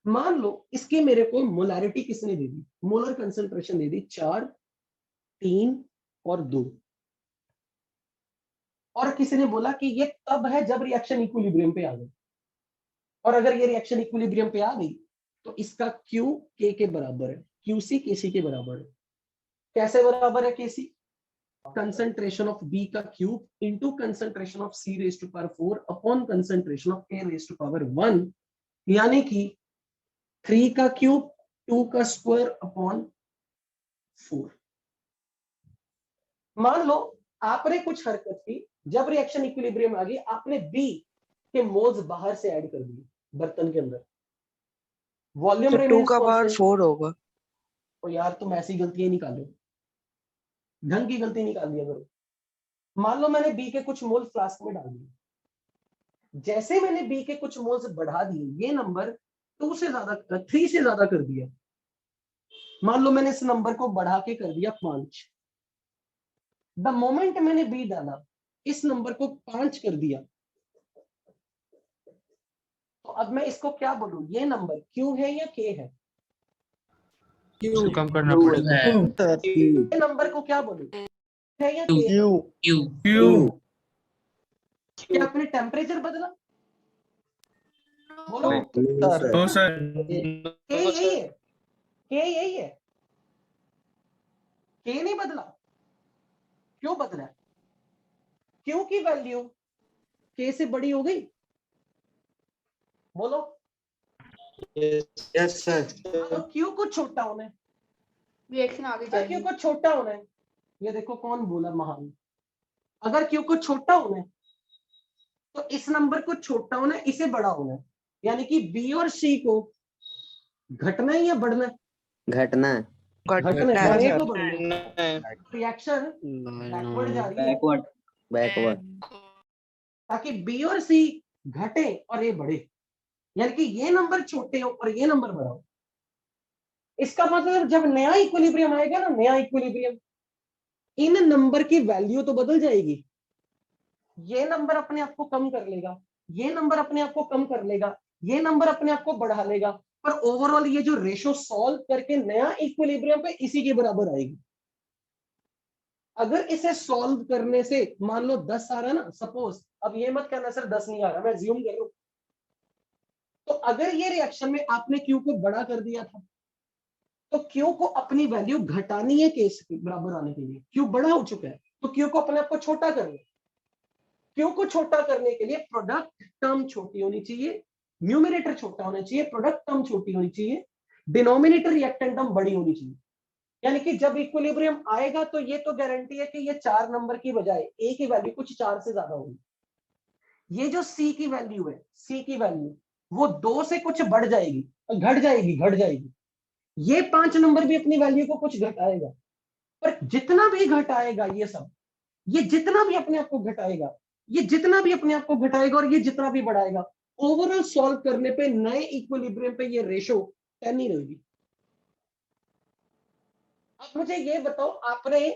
मान लो इसकी मेरे को मोलैरिटी किसने दे दी, मोलर कंसंट्रेशन दे दी 4, 3 और 2, और किसी ने बोला कि ये तब है जब रिएक्शन इक्विलिब्रियम पे आ गई, और अगर ये रिएक्शन इक्विलिब्रियम पे आ गई तो इसका Q K के बराबर है, QC KC के बराबर है। कैसे बराबर है KC? कंसंट्रेशन ऑफ B का cube into concentration of C raise to power 4 upon concentration of A raise to power 1, यानी कि 3 का क्यूब 2 का स्क्वायर अपॉन 4। मान लो आपने कुछ हरकत की, जब रिएक्शन इक्विलिब्रियम आ गई, आपने B के मोल्स बाहर से ऐड कर दिए बर्तन के अंदर, वॉल्यूम रिमेन्स 2 का पावर कांस्टेंट। 4 होगा। तो यार तुम ऐसी गलतियां निकालो, ढंग की गलती निकाल दिया करो। मान लो मैंने B के कुछ मोल फ्लास्क में डाल दिए, जैसे मैंने B के कुछ मोल्स बढ़ा दिए, ये नंबर 2 से ज्यादा 3 से ज्यादा कर दिया। मान लो मैंने इस नंबर को बढ़ा के कर दिया 5। द मोमेंट मैंने B डाला, इस नंबर को 5 कर दिया, तो अब मैं इसको क्या बोलूं, ये नंबर Q है या K है? उसको कम करना पड़ेगा। ये नंबर को क्या बोलूं, है या K है? क्यू क्या अपने टेम्परेचर बदला? बोलो। तो सर K यही है, K यही है, K नहीं बदला। क्यों बदला? क्यों की वैल्यू K से बड़ी हो गई। बोलो। Yes sir. तो Q को छोटा होना है, रिएक्शन आगे अगर Q को छोटा होना है, ये देखो कौन बोला महान, अगर Q को छोटा होना है तो इस नंबर को छोटा होना है, इसे बड़ा होना है, यानी कि B और C को घटना है या बढ़ना है? घटना है। घटना है, तो बढ़ना है। रिएक्शन बैकवर्ड जा रही है बैकवर्ड। ताकि B और C घटे और ये बढ़े, यानी कि ये नंबर छोटे हो और ये नंबर बड़ा हो। इसका मतलब जब नया इक्विलिब्रियम आएगा ना, नया इक्विलिब्रियम, इन नंबर की वैल्यू तो बदल जाएगी। ये नंबर अपने आप को कम कर लेगा, ये नंबर अपने आप को कम कर लेगा, ये नंबर अपने आप को बढ़ा लेगा, पर ओवरऑल ये जो रेशो सॉल्व करके नया इक्विलिब्रियम पे इसी के बराबर आएगी। अगर इसे सॉल्व करने से मान लो 10 आ रहा है ना, सपोज, अब ये मत कहना सर 10 नहीं आ रहा, मैं अज्यूम कर रहा हूं। तो अगर ये रिएक्शन में आपने क्यू को बड़ा कर दिया था, तो क्यू को अपनी वैल्यू घटानी है केस के बराबर आने के लिए। क्यू बड़ा हो चुका है तो क्यू को अपने आप को छोटा करना। क्यू को छोटा करने के लिए प्रोडक्ट टर्म छोटी होनी चाहिए, न्यूमरेटर छोटा होना चाहिए, प्रोडक्ट टर्म छोटी होनी चाहिए, डिनोमिनेटर रिएक्टेंट टर्म बड़ी होनी चाहिए। यानी कि जब इक्विलिब्रियम आएगा तो ये तो गारंटी है कि ये 4 नंबर की बजाय ए की वैल्यू कुछ 4 से ज्यादा होगी। ये जो सी की वैल्यू है, सी की वैल्यू वो 2 से कुछ बढ़ जाएगी, घट जाएगी। ये 5 नंबर भी अपनी वैल्यू को कुछ घटाएगा, पर जितना भी घटाएगा ये सब, ये जितना भी अपने आप को घटाएगा, ये जितना भी अपने आप को घटाएगा और ये जितना भी बढ़ाएगा, ओवरऑल सॉल्व करने पे नए इक्विलिब्रियम पे ये रेशो 10 ही रहेगी। अब मुझे ये बताओ, आपने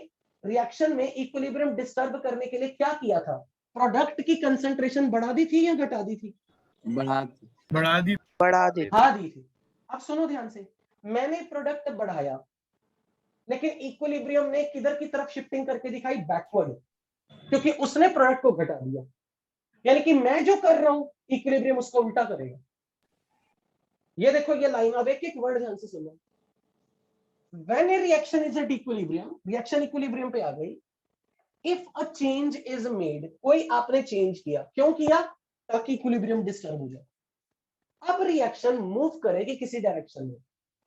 रिएक्शन में इक्विलिब्रियम डिस्टर्ब करने के लिए क्या किया था? प्रोडक्ट की कंसंट्रेशन बढ़ा दी थी या घटा दी थी? बढ़ा दी। बढ़ा दे। बढ़ा दी थी। अब सुनो ध्यान से, मैंने प्रोडक्ट बढ़ाया, लेकिन इक्विलिब्रियम ने किधर की तरफ शिफ्टिंग करके दिखाई? बैकवर्ड, क्योंकि उसने प्रोडक्ट को घटा दिया। यानी कि मैं जो कर रहा हूं इक्विलिब्रियम उसको उल्टा करेगा। ये देखो ये लाइन, अब एक एक वर्ड ध्यान से सुनो। When a reaction is at equilibrium, reaction equilibrium पे आ गई। If a change is made, कोई आपने चेंज किया, क्यों किया? ताकि इक्विलिब्रियम डिस्टर्ब हो जाए। अब रिएक्शन मूव करेगी किसी डायरेक्शन में,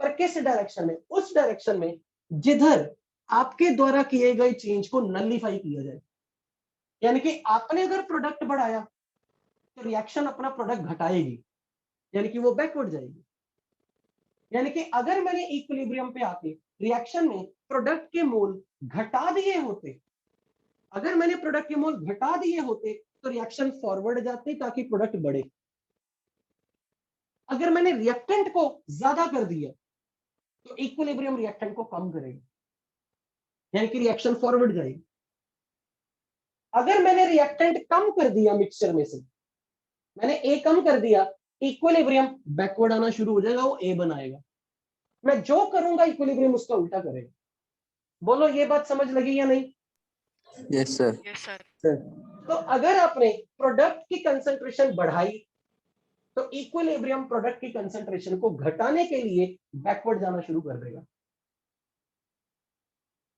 पर किस डायरेक्शन में? उस डायरेक्शन में जिधर आपके द्वारा किए गए चेंज को नलिफाई किया जाए। यानी कि आपने अगर प्रोडक्ट बढ़ाया तो रिएक्शन अपना प्रोडक्ट घटाएगी, यानी कि वो बैकवर्ड जाएगी। यानी कि अगर मैंने इक्विलिब्रियम पे आके रिएक्शन में प्रोडक्ट के मोल घटा दिए होते, अगर मैंने प्रोडक्ट के मोल घटा दिए होते तो रिएक्शन फॉरवर्ड जाती ताकि प्रोडक्ट बढ़े। अगर मैंने रिएक्टेंट को ज्यादा कर दिया तो इक्विलिब्रियम रिएक्टेंट को कम करेगा, यानी कि रिएक्शन फॉरवर्ड जाएगी। अगर मैंने रिएक्टेंट कम कर दिया मिक्सचर में से, मैंने ए कम कर दिया, इक्विलिब्रियम बैकवर्ड आना शुरू हो जाएगा, वो ए बनाएगा। मैं जो करूंगा इक्विलिब्रियम उसका उल्टा करेगा। बोलो ये बात समझ लगी या नहीं? Yes sir. तो अगर आपने प्रोडक्ट की कंसंट्रेशन बढ़ाई तो इक्विलिब्रियम प्रोडक्ट की कंसंट्रेशन को घटाने के लिए बैकवर्ड जाना शुरू कर देगा।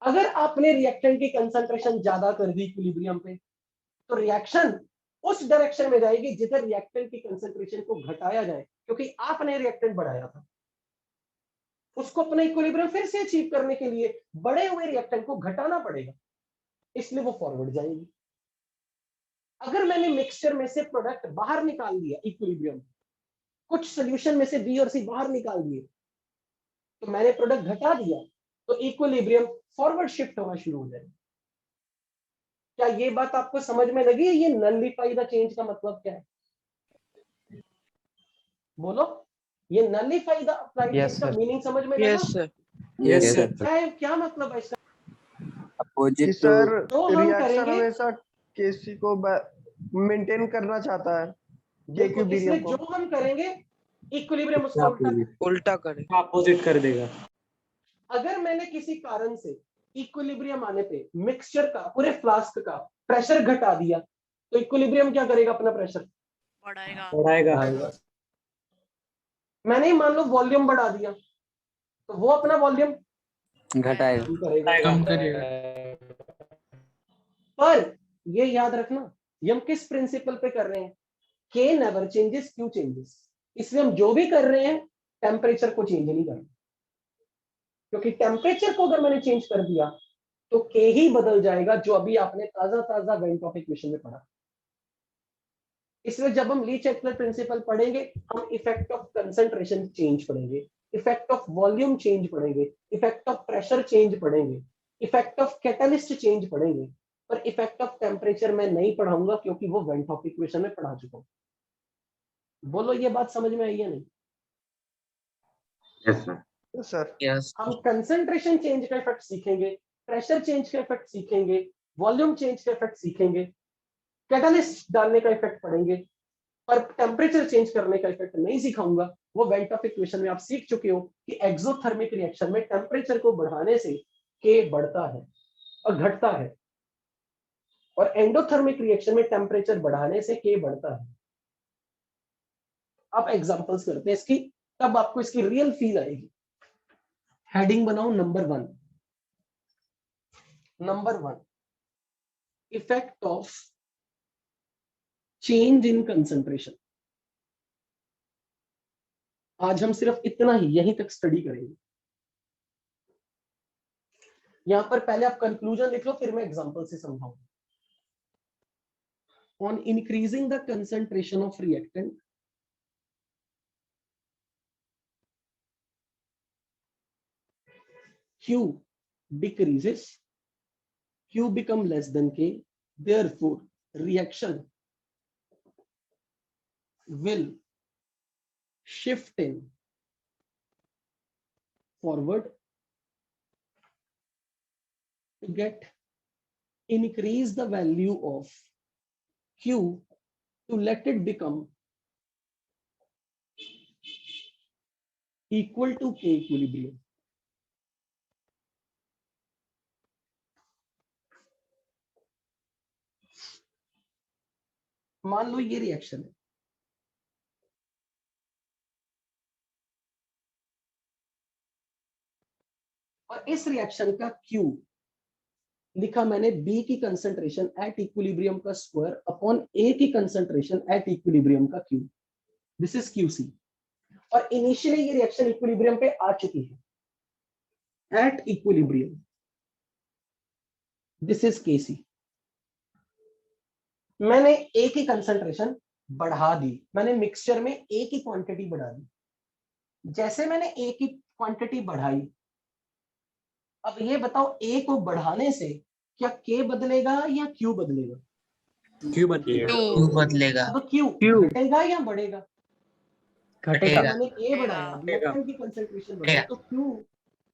अगर आपने रिएक्टेंट की कंसंट्रेशन ज्यादा कर दी इक्विलिब्रियम पे, तो रिएक्शन उस डायरेक्शन में जाएगी जिधर रिएक्टेंट की कंसंट्रेशन को घटाया जाए, क्योंकि आपने रिएक्टेंट बढ़ाया था। उसको अपना इक्विलिब्रियम फिर से अचीव करने के लिए बड़े हुए रिएक्टेंट को घटाना पड़ेगा, इसलिए वो फॉरवर्ड जाएगी। अगर मैंने मिक्सचर में से प्रोडक्ट बाहर निकाल दिया इक्विलिब्रियम, कुछ सॉल्यूशन में से बी और सी बाहर निकाल दिए, तो मैंने प्रोडक्ट घटा दिया, तो इक्विलिब्रियम फॉरवर्ड शिफ्ट होना शुरू हो जाएगा। क्या ये बात आपको समझ में लगी? ये नलिफाई द चेंज का मतलब क्या है? बोलो, ये नलिफाई द अप्लाइड चेंज का मीनिंग समझ में लगा? Yes sir. क्या मतलब है इसका? अपोजिट सर तो हम रिएक्शन करेंगे, हमेशा केसी को मेंटेन करना चाहता है, देखो इसलिए इक्विलिब्रियम को। जो हम करेंगे इक्विलिब्रियम उसका उल्टा करे। अपोजिट कर देगा। अगर मैंने किसी कारण से इक्विलिब्रियम आने पे मिक्सचर का, पूरे फ्लास्क का प्रेशर घटा दिया, तो इक्विलिब्रियम क्या करेगा? अपना प्रेशर बढ़ाएगा। मैंने मान लो वॉल्यूम बढ़ा दिया, तो वो अपना वॉल्यूम घटाएगा। करेगा। कम करेगा। पर ये याद रखना, ये हम किस प्रिंसिपल पे कर रहे हैं? K never changes, Q changes. इसलिए हम जो भी कर रहे हैं टेम्परेचर को चेंज नहीं करना, क्योंकि टेम्परेचर को अगर मैंने चेंज कर दिया तो K ही बदल जाएगा, जो अभी आपने ताजा वेंट ऑफ इक्वेशन में पढ़ा। इसलिए जब हम ली चैटलर प्रिंसिपल पढ़ेंगे, हम इफेक्ट ऑफ कंसंट्रेशन चेंज पढ़ेंगे, इफेक्ट ऑफ वॉल्यूम चेंज पढ़ेंगे, इफेक्ट ऑफ प्रेशर चेंज पढ़ेंगे, इफेक्ट ऑफ कैटलिस्ट चेंज पढ़ेंगे, पर इफेक्ट ऑफ टेम्परेचर मैं नहीं पढ़ाऊंगा, क्योंकि वो वेंट ऑफ इक्वेशन में पढ़ा चुका हूं। बोलो ये बात समझ में आई या नहीं? Yes sir. सर यस हम कंसंट्रेशन चेंज का इफेक्ट सीखेंगे, प्रेशर चेंज का इफेक्ट सीखेंगे, वॉल्यूम चेंज का इफेक्ट सीखेंगे, कैटालिस्ट डालने का इफेक्ट पढ़ेंगे, पर टेम्परेचर चेंज करने का इफेक्ट नहीं सिखाऊंगा। वो वेल्ट ऑफ इक्वेशन में आप सीख चुके हो कि एक्सोथर्मिक रिएक्शन में टेम्परेचर को बढ़ाने से के बढ़ता है और घटता है, और एंडोथर्मिक रिएक्शन में टेम्परेचर बढ़ाने से के बढ़ता है। आप एग्जांपल्स करते हैं इसकी, तब आपको इसकी रियल फील आएगी। हेडिंग बनाओ number 1। Number 1, effect of change in concentration. आज हम सिर्फ इतना ही यहीं तक स्टडी करेंगे। यहां पर पहले आप कंक्लूजन लिख लो, फिर मैं एग्जांपल से समझाऊंगा। On increasing the concentration of reactant, Q decreases, Q become less than K, therefore reaction will shift in forward to get increase the value of Q to let it become equal to K equilibrium. मान लो ये reaction है, और इस reaction का Q लिखा मैंने B की concentration at equilibrium का स्क्वायर अपॉन A की कंसंट्रेशन एट इक्विलिब्रियम का Q। This is QC। और इनिशियली ये रिएक्शन इक्विलिब्रियम पे आ चुकी है at equilibrium, this is KC। मैंने A की कंसंट्रेशन बढ़ा दी, मैंने मिक्सचर में A की क्वांटिटी बढ़ा दी। जैसे मैंने A की क्वांटिटी बढ़ाई, अब ये बताओ A को बढ़ाने से क्या K बदलेगा या Q बदलेगा? क्यों बदलेगा? क्यों बदलेगा? अब Q घटेगा या बढ़ेगा? घटेगा। मैंने A बढ़ाया, घटेगा। रिएक्टेंट की कंसंट्रेशन बढ़ाई, तो Q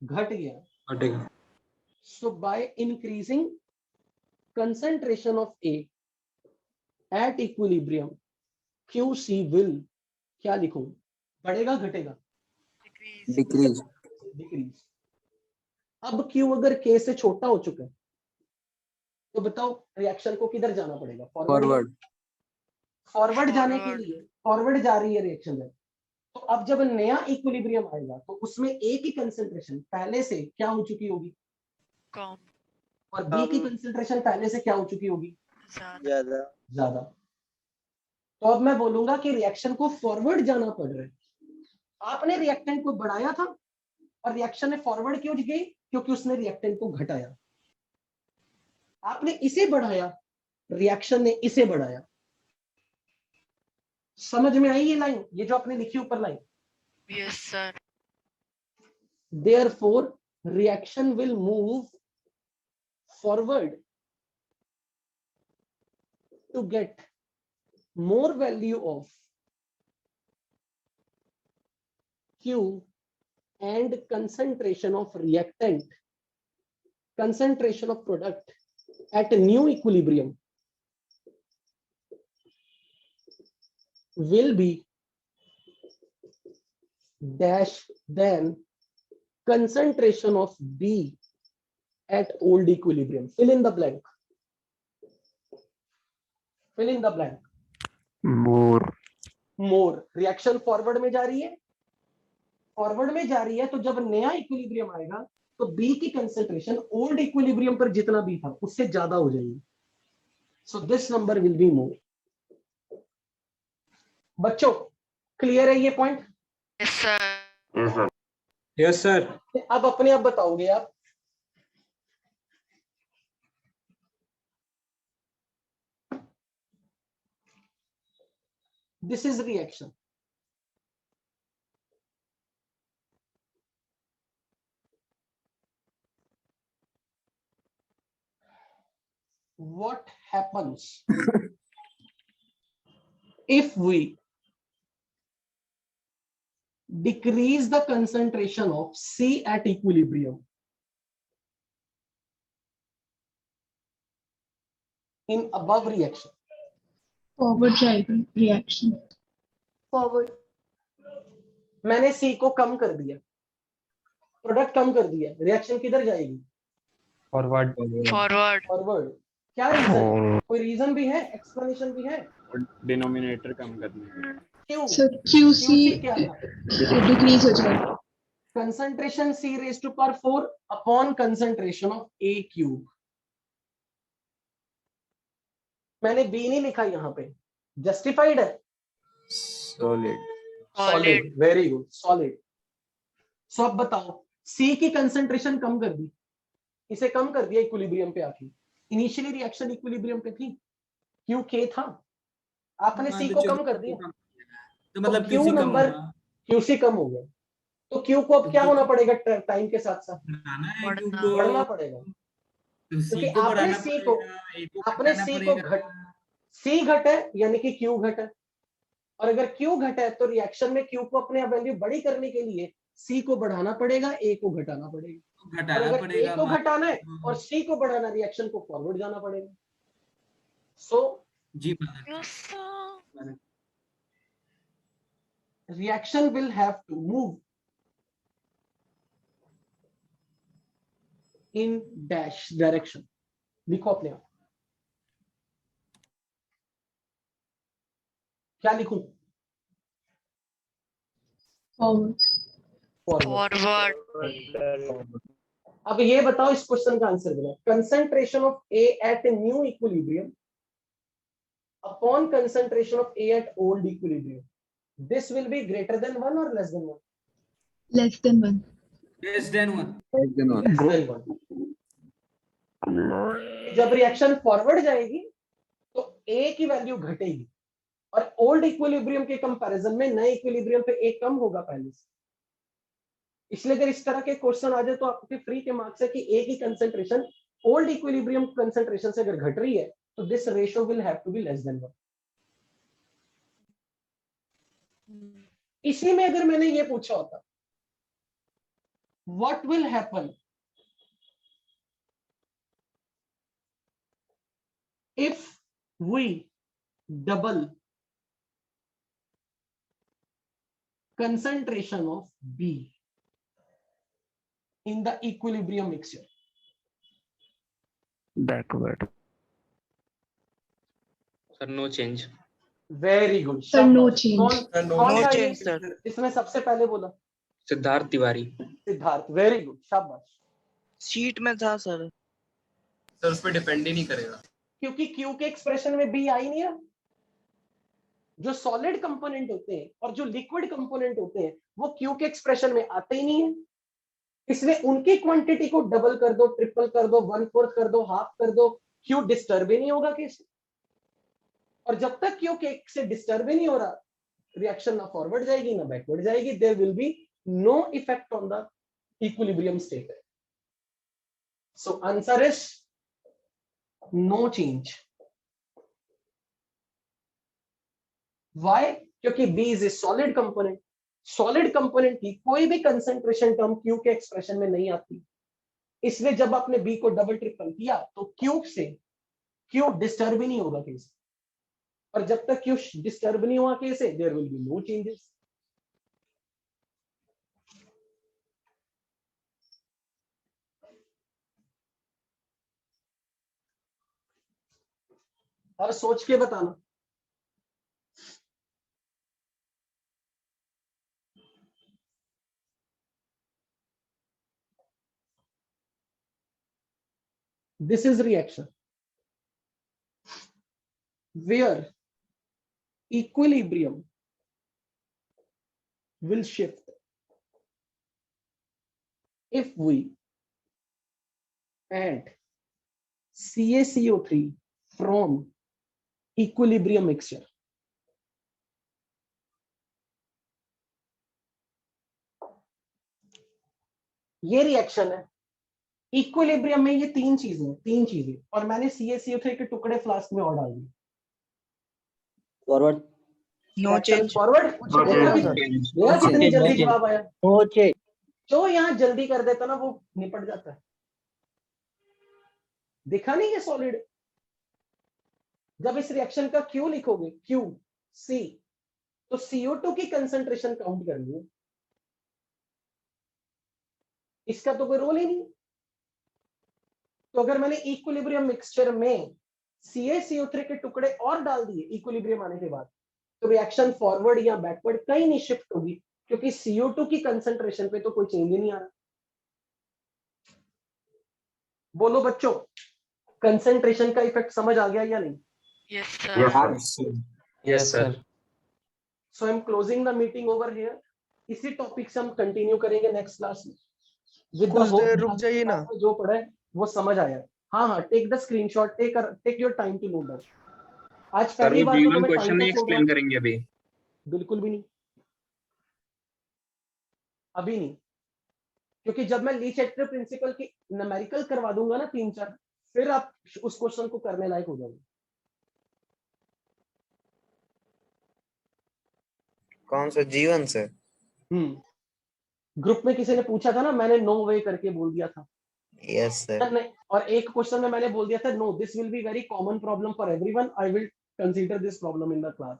घट गया। घटेगा। So by increasing concentration of A at equilibrium, QC will क्या लिखूं, बढ़ेगा घटेगा? डिक्रीज। डिक्रीज। अब Q अगर K से छोटा हो चुका है, तो बताओ रिएक्शन को किधर जाना पड़ेगा? फॉरवर्ड। फॉरवर्ड जाने के लिए फॉरवर्ड जा रही है रिएक्शन में, तो अब जब नया इक्विलिब्रियम आएगा तो उसमें A की कंसंट्रेशन पहले से क्या हो चुकी होगी, कम, और B की कंसंट्रेशन पहले से क्या हो चुकी होगी, ज्यादा। ज्यादा। तो अब मैं बोलूंगा कि रिएक्शन को फॉरवर्ड जाना पड़ रहा है। आपने रिएक्टेंट को बढ़ाया था और रिएक्शन ने फॉरवर्ड क्यों गई, क्योंकि उसने रिएक्टेंट को घटाया। आपने इसे बढ़ाया, रिएक्शन ने इसे बढ़ाया। समझ में आई ये लाइन, ये जो आपने लिखी ऊपर line? Yes sir. Therefore reaction will move forward to get more value of Q and concentration of reactant, concentration of product at a new equilibrium will be dash than concentration of B at old equilibrium. Fill in the blank. Fill in the blank. More. Reaction forward में जा रही है, forward में जा रही है, तो जब नया इक्विलिब्रियम आएगा तो B की कंसंट्रेशन ओल्ड इक्विलिब्रियम पर जितना भी था उससे ज्यादा हो जाएगी। So this number will be more. बच्चों क्लियर है ये point? Yes sir. Yes sir. अब अपने आप बताओगे आप, this is reaction, what happens if we decrease the concentration of C at equilibrium in above reaction. Forward जाएगा रिएक्शन. फॉरवर्ड. मैंने C को कम कर दिया, प्रोडक्ट कम कर दिया, रिएक्शन किधर जाएगी? फॉरवर्ड. फॉरवर्ड. फॉरवर्ड. क्या रीजन? कोई रीजन भी है, एक्सप्लेनेशन भी है? डिनोमिनेटर कम करना. क्यों? सर QC QC क्या था? डिक्रीज हो जाएगा. Concentration C raised to power 4 upon concentration of A cube. मैंने B नहीं लिखा यहाँ पे, जस्टिफाइड है. Solid. Solid. Very good. Solid. So अब बताओ, C की कंसंट्रेशन कम कर दी, इसे कम कर दिया इक्विलिब्रियम पे आके. इनिशियली रिएक्शन इक्विलिब्रियम पे थी, Q K था, आपने C को कम कर दिया, तो मतलब Q QC कम नंबर होगा. QC कम हो गया. तो Q को अब क्या होना पड़ेगा? टाइम के साथ साथ बढ़ाना है Q बढ़ना. को. बढ़ना पड़ेगा. तो C क्योंकि को आपने बढ़ाना C को पड़ेगा, A को आपने घटाना C को पड़ेगा. C घट है यानी कि Q घट है, और अगर Q घट है तो रिएक्शन में Q को अपने वैल्यू बड़ी करने के लिए C को बढ़ाना पड़ेगा, A को घटाना पड़ेगा. और घटाना अगर पड़ेगा. A को घटाना है और C को बढ़ाना, रिएक्शन को फॉरवर्ड जाना पड़ेगा. सो जी Yes, sir. reaction will have to move in dash direction. लिखो अपने आप. क्या लिखूं? फॉरवर्ड. फॉरवर्ड. Forward. अब ये बताओ, इस क्वेश्चन का आंसर बनाओ. Concentration of A at a new equilibrium upon concentration of A at old equilibrium, this will be greater than 1 or less than 1? Less than 1. Less than 1. Less than 1. जब reaction forward जाएगी तो A की value घटेगी, और old equilibrium के comparison में नए equilibrium पे A कम होगा पहले से. इसलिए अगर इस तरह के क्वेश्चन आ जाए तो आपके फ्री के मार्क्स है कि A की कंसंट्रेशन ओल्ड इक्विलिब्रियम कंसंट्रेशन से अगर घट रही है तो this ratio will have to be less than 1. इसी में अगर मैंने ये पूछा होता, what will happen if we double concentration of B in the equilibrium mixture? Backward. Sir no change. Very good. Sir, no शाबाश. change. कौन No कौन था ये change, sir. इसमें सबसे पहले बोला? सिद्धार्थ तिवारी. सिद्धार्थ. Very good. शाबाश. शीट में था सर. सर उस पर डिपेंड ही नहीं करेगा, क्योंकि Q के एक्सप्रेशन में B आ ही नहीं रहा. जो सॉलिड कंपोनेंट होते हैं और जो लिक्विड कंपोनेंट होते हैं वो Q के एक्सप्रेशन में आते ही नहीं है. इसलिए उनकी क्वांटिटी को डबल कर दो, ट्रिपल कर दो, 1/4 कर दो, हाफ कर दो, Q डिस्टर्ब ही नहीं होगा कैसे. और जब तक Q के से डिस्टर्ब ही नहीं हो रहा, रिएक्शन ना फॉरवर्ड जाएगी ना बैकवर्ड जाएगी. There will be no effect on the equilibrium state. So answer is no change. Why? क्योंकि B is a solid component. Solid component की कोई भी कंसंट्रेशन टर्म Q के एक्सप्रेशन में नहीं आती. इसलिए जब आपने B को डबल ट्रिपल किया तो Q से Q डिस्टर्ब ही नहीं होगा कैसे. और जब तक Q डिस्टर्ब नहीं हुआ कैसे, there will be no changes. और सोच के बताना. This is reaction where equilibrium will shift if we add CaCO3 from equilibrium mixture. ये रिएक्शन है. इक्विलिब्रियम में ये तीन चीजें और मैंने CaCO3 के टुकड़े फ्लास्क में और डाल दिए. फॉरवर्ड. No change. फॉरवर्ड गया कितनी जल्दी जवाब आया। जो यहाँ जल्दी कर देता ना वो निपट जाता है। दिखा नहीं है सॉलिड। जब इस रिएक्शन का क्यू लिखोगे क्यू सी तो CO2 की कंसंट्रेशन काउंट करनी है, इसका तो कोई रोल ही नहीं। तो अगर मैंने इक्विलिब्रियम मिक्सचर में CaCO3 के टुकड़े और डाल दिए इक्विलिब्रियम आने के बाद, तो रिएक्शन फॉरवर्ड या बैकवर्ड कहीं नहीं शिफ्ट होगी, क्योंकि CO2 की कंसंट्रेशन पे तो कोई चेंज ही नहीं आ रहा। बोलो बच्चों, कंसंट्रेशन का इफेक्ट समझ आ गया या नहीं? Yes sir. Yes sir. So I am closing the meeting over here. इसी टॉपिक से हम कंटिन्यू करेंगे नेक्स्ट क्लास में। कुछ देर रुक जाइए ना। जो पढ़ा है वो समझ आया? हाँ, take the screenshot, take your time to note down. आज सर पहली वो बार तो V1 तुम्हें क्वेश्चन टाइम नहीं का एक्सप्लेन करेंगे अभी? बिल्कुल भी नहीं, अभी नहीं, क्योंकि जब मैं ली चैप्टर प्रिंसिपल की न्यूमेरिकल करवा दूंगा ना 3-4, फिर आप उस क्वेश्चन को करने लायक हो जाओगे। कौन सा G1 से? ग्रुप में किसी ने पूछा था ना, मैंने नो वे करके बोल दिया था। Yes sir. नहीं, और एक क्वेश्चन में मैंने बोल दिया था no, this will be very common problem for everyone, I will consider this problem in the class.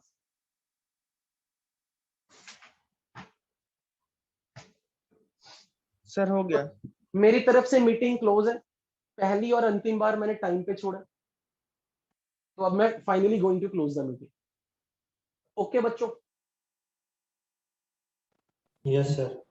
Sir हो गया। मेरी तरफ से मीटिंग क्लोज है। पहली और अंतिम बार मैंने टाइम पे छोड़ा, तो अब मैं finally going to close the meeting. Okay बच्चों? Yes sir.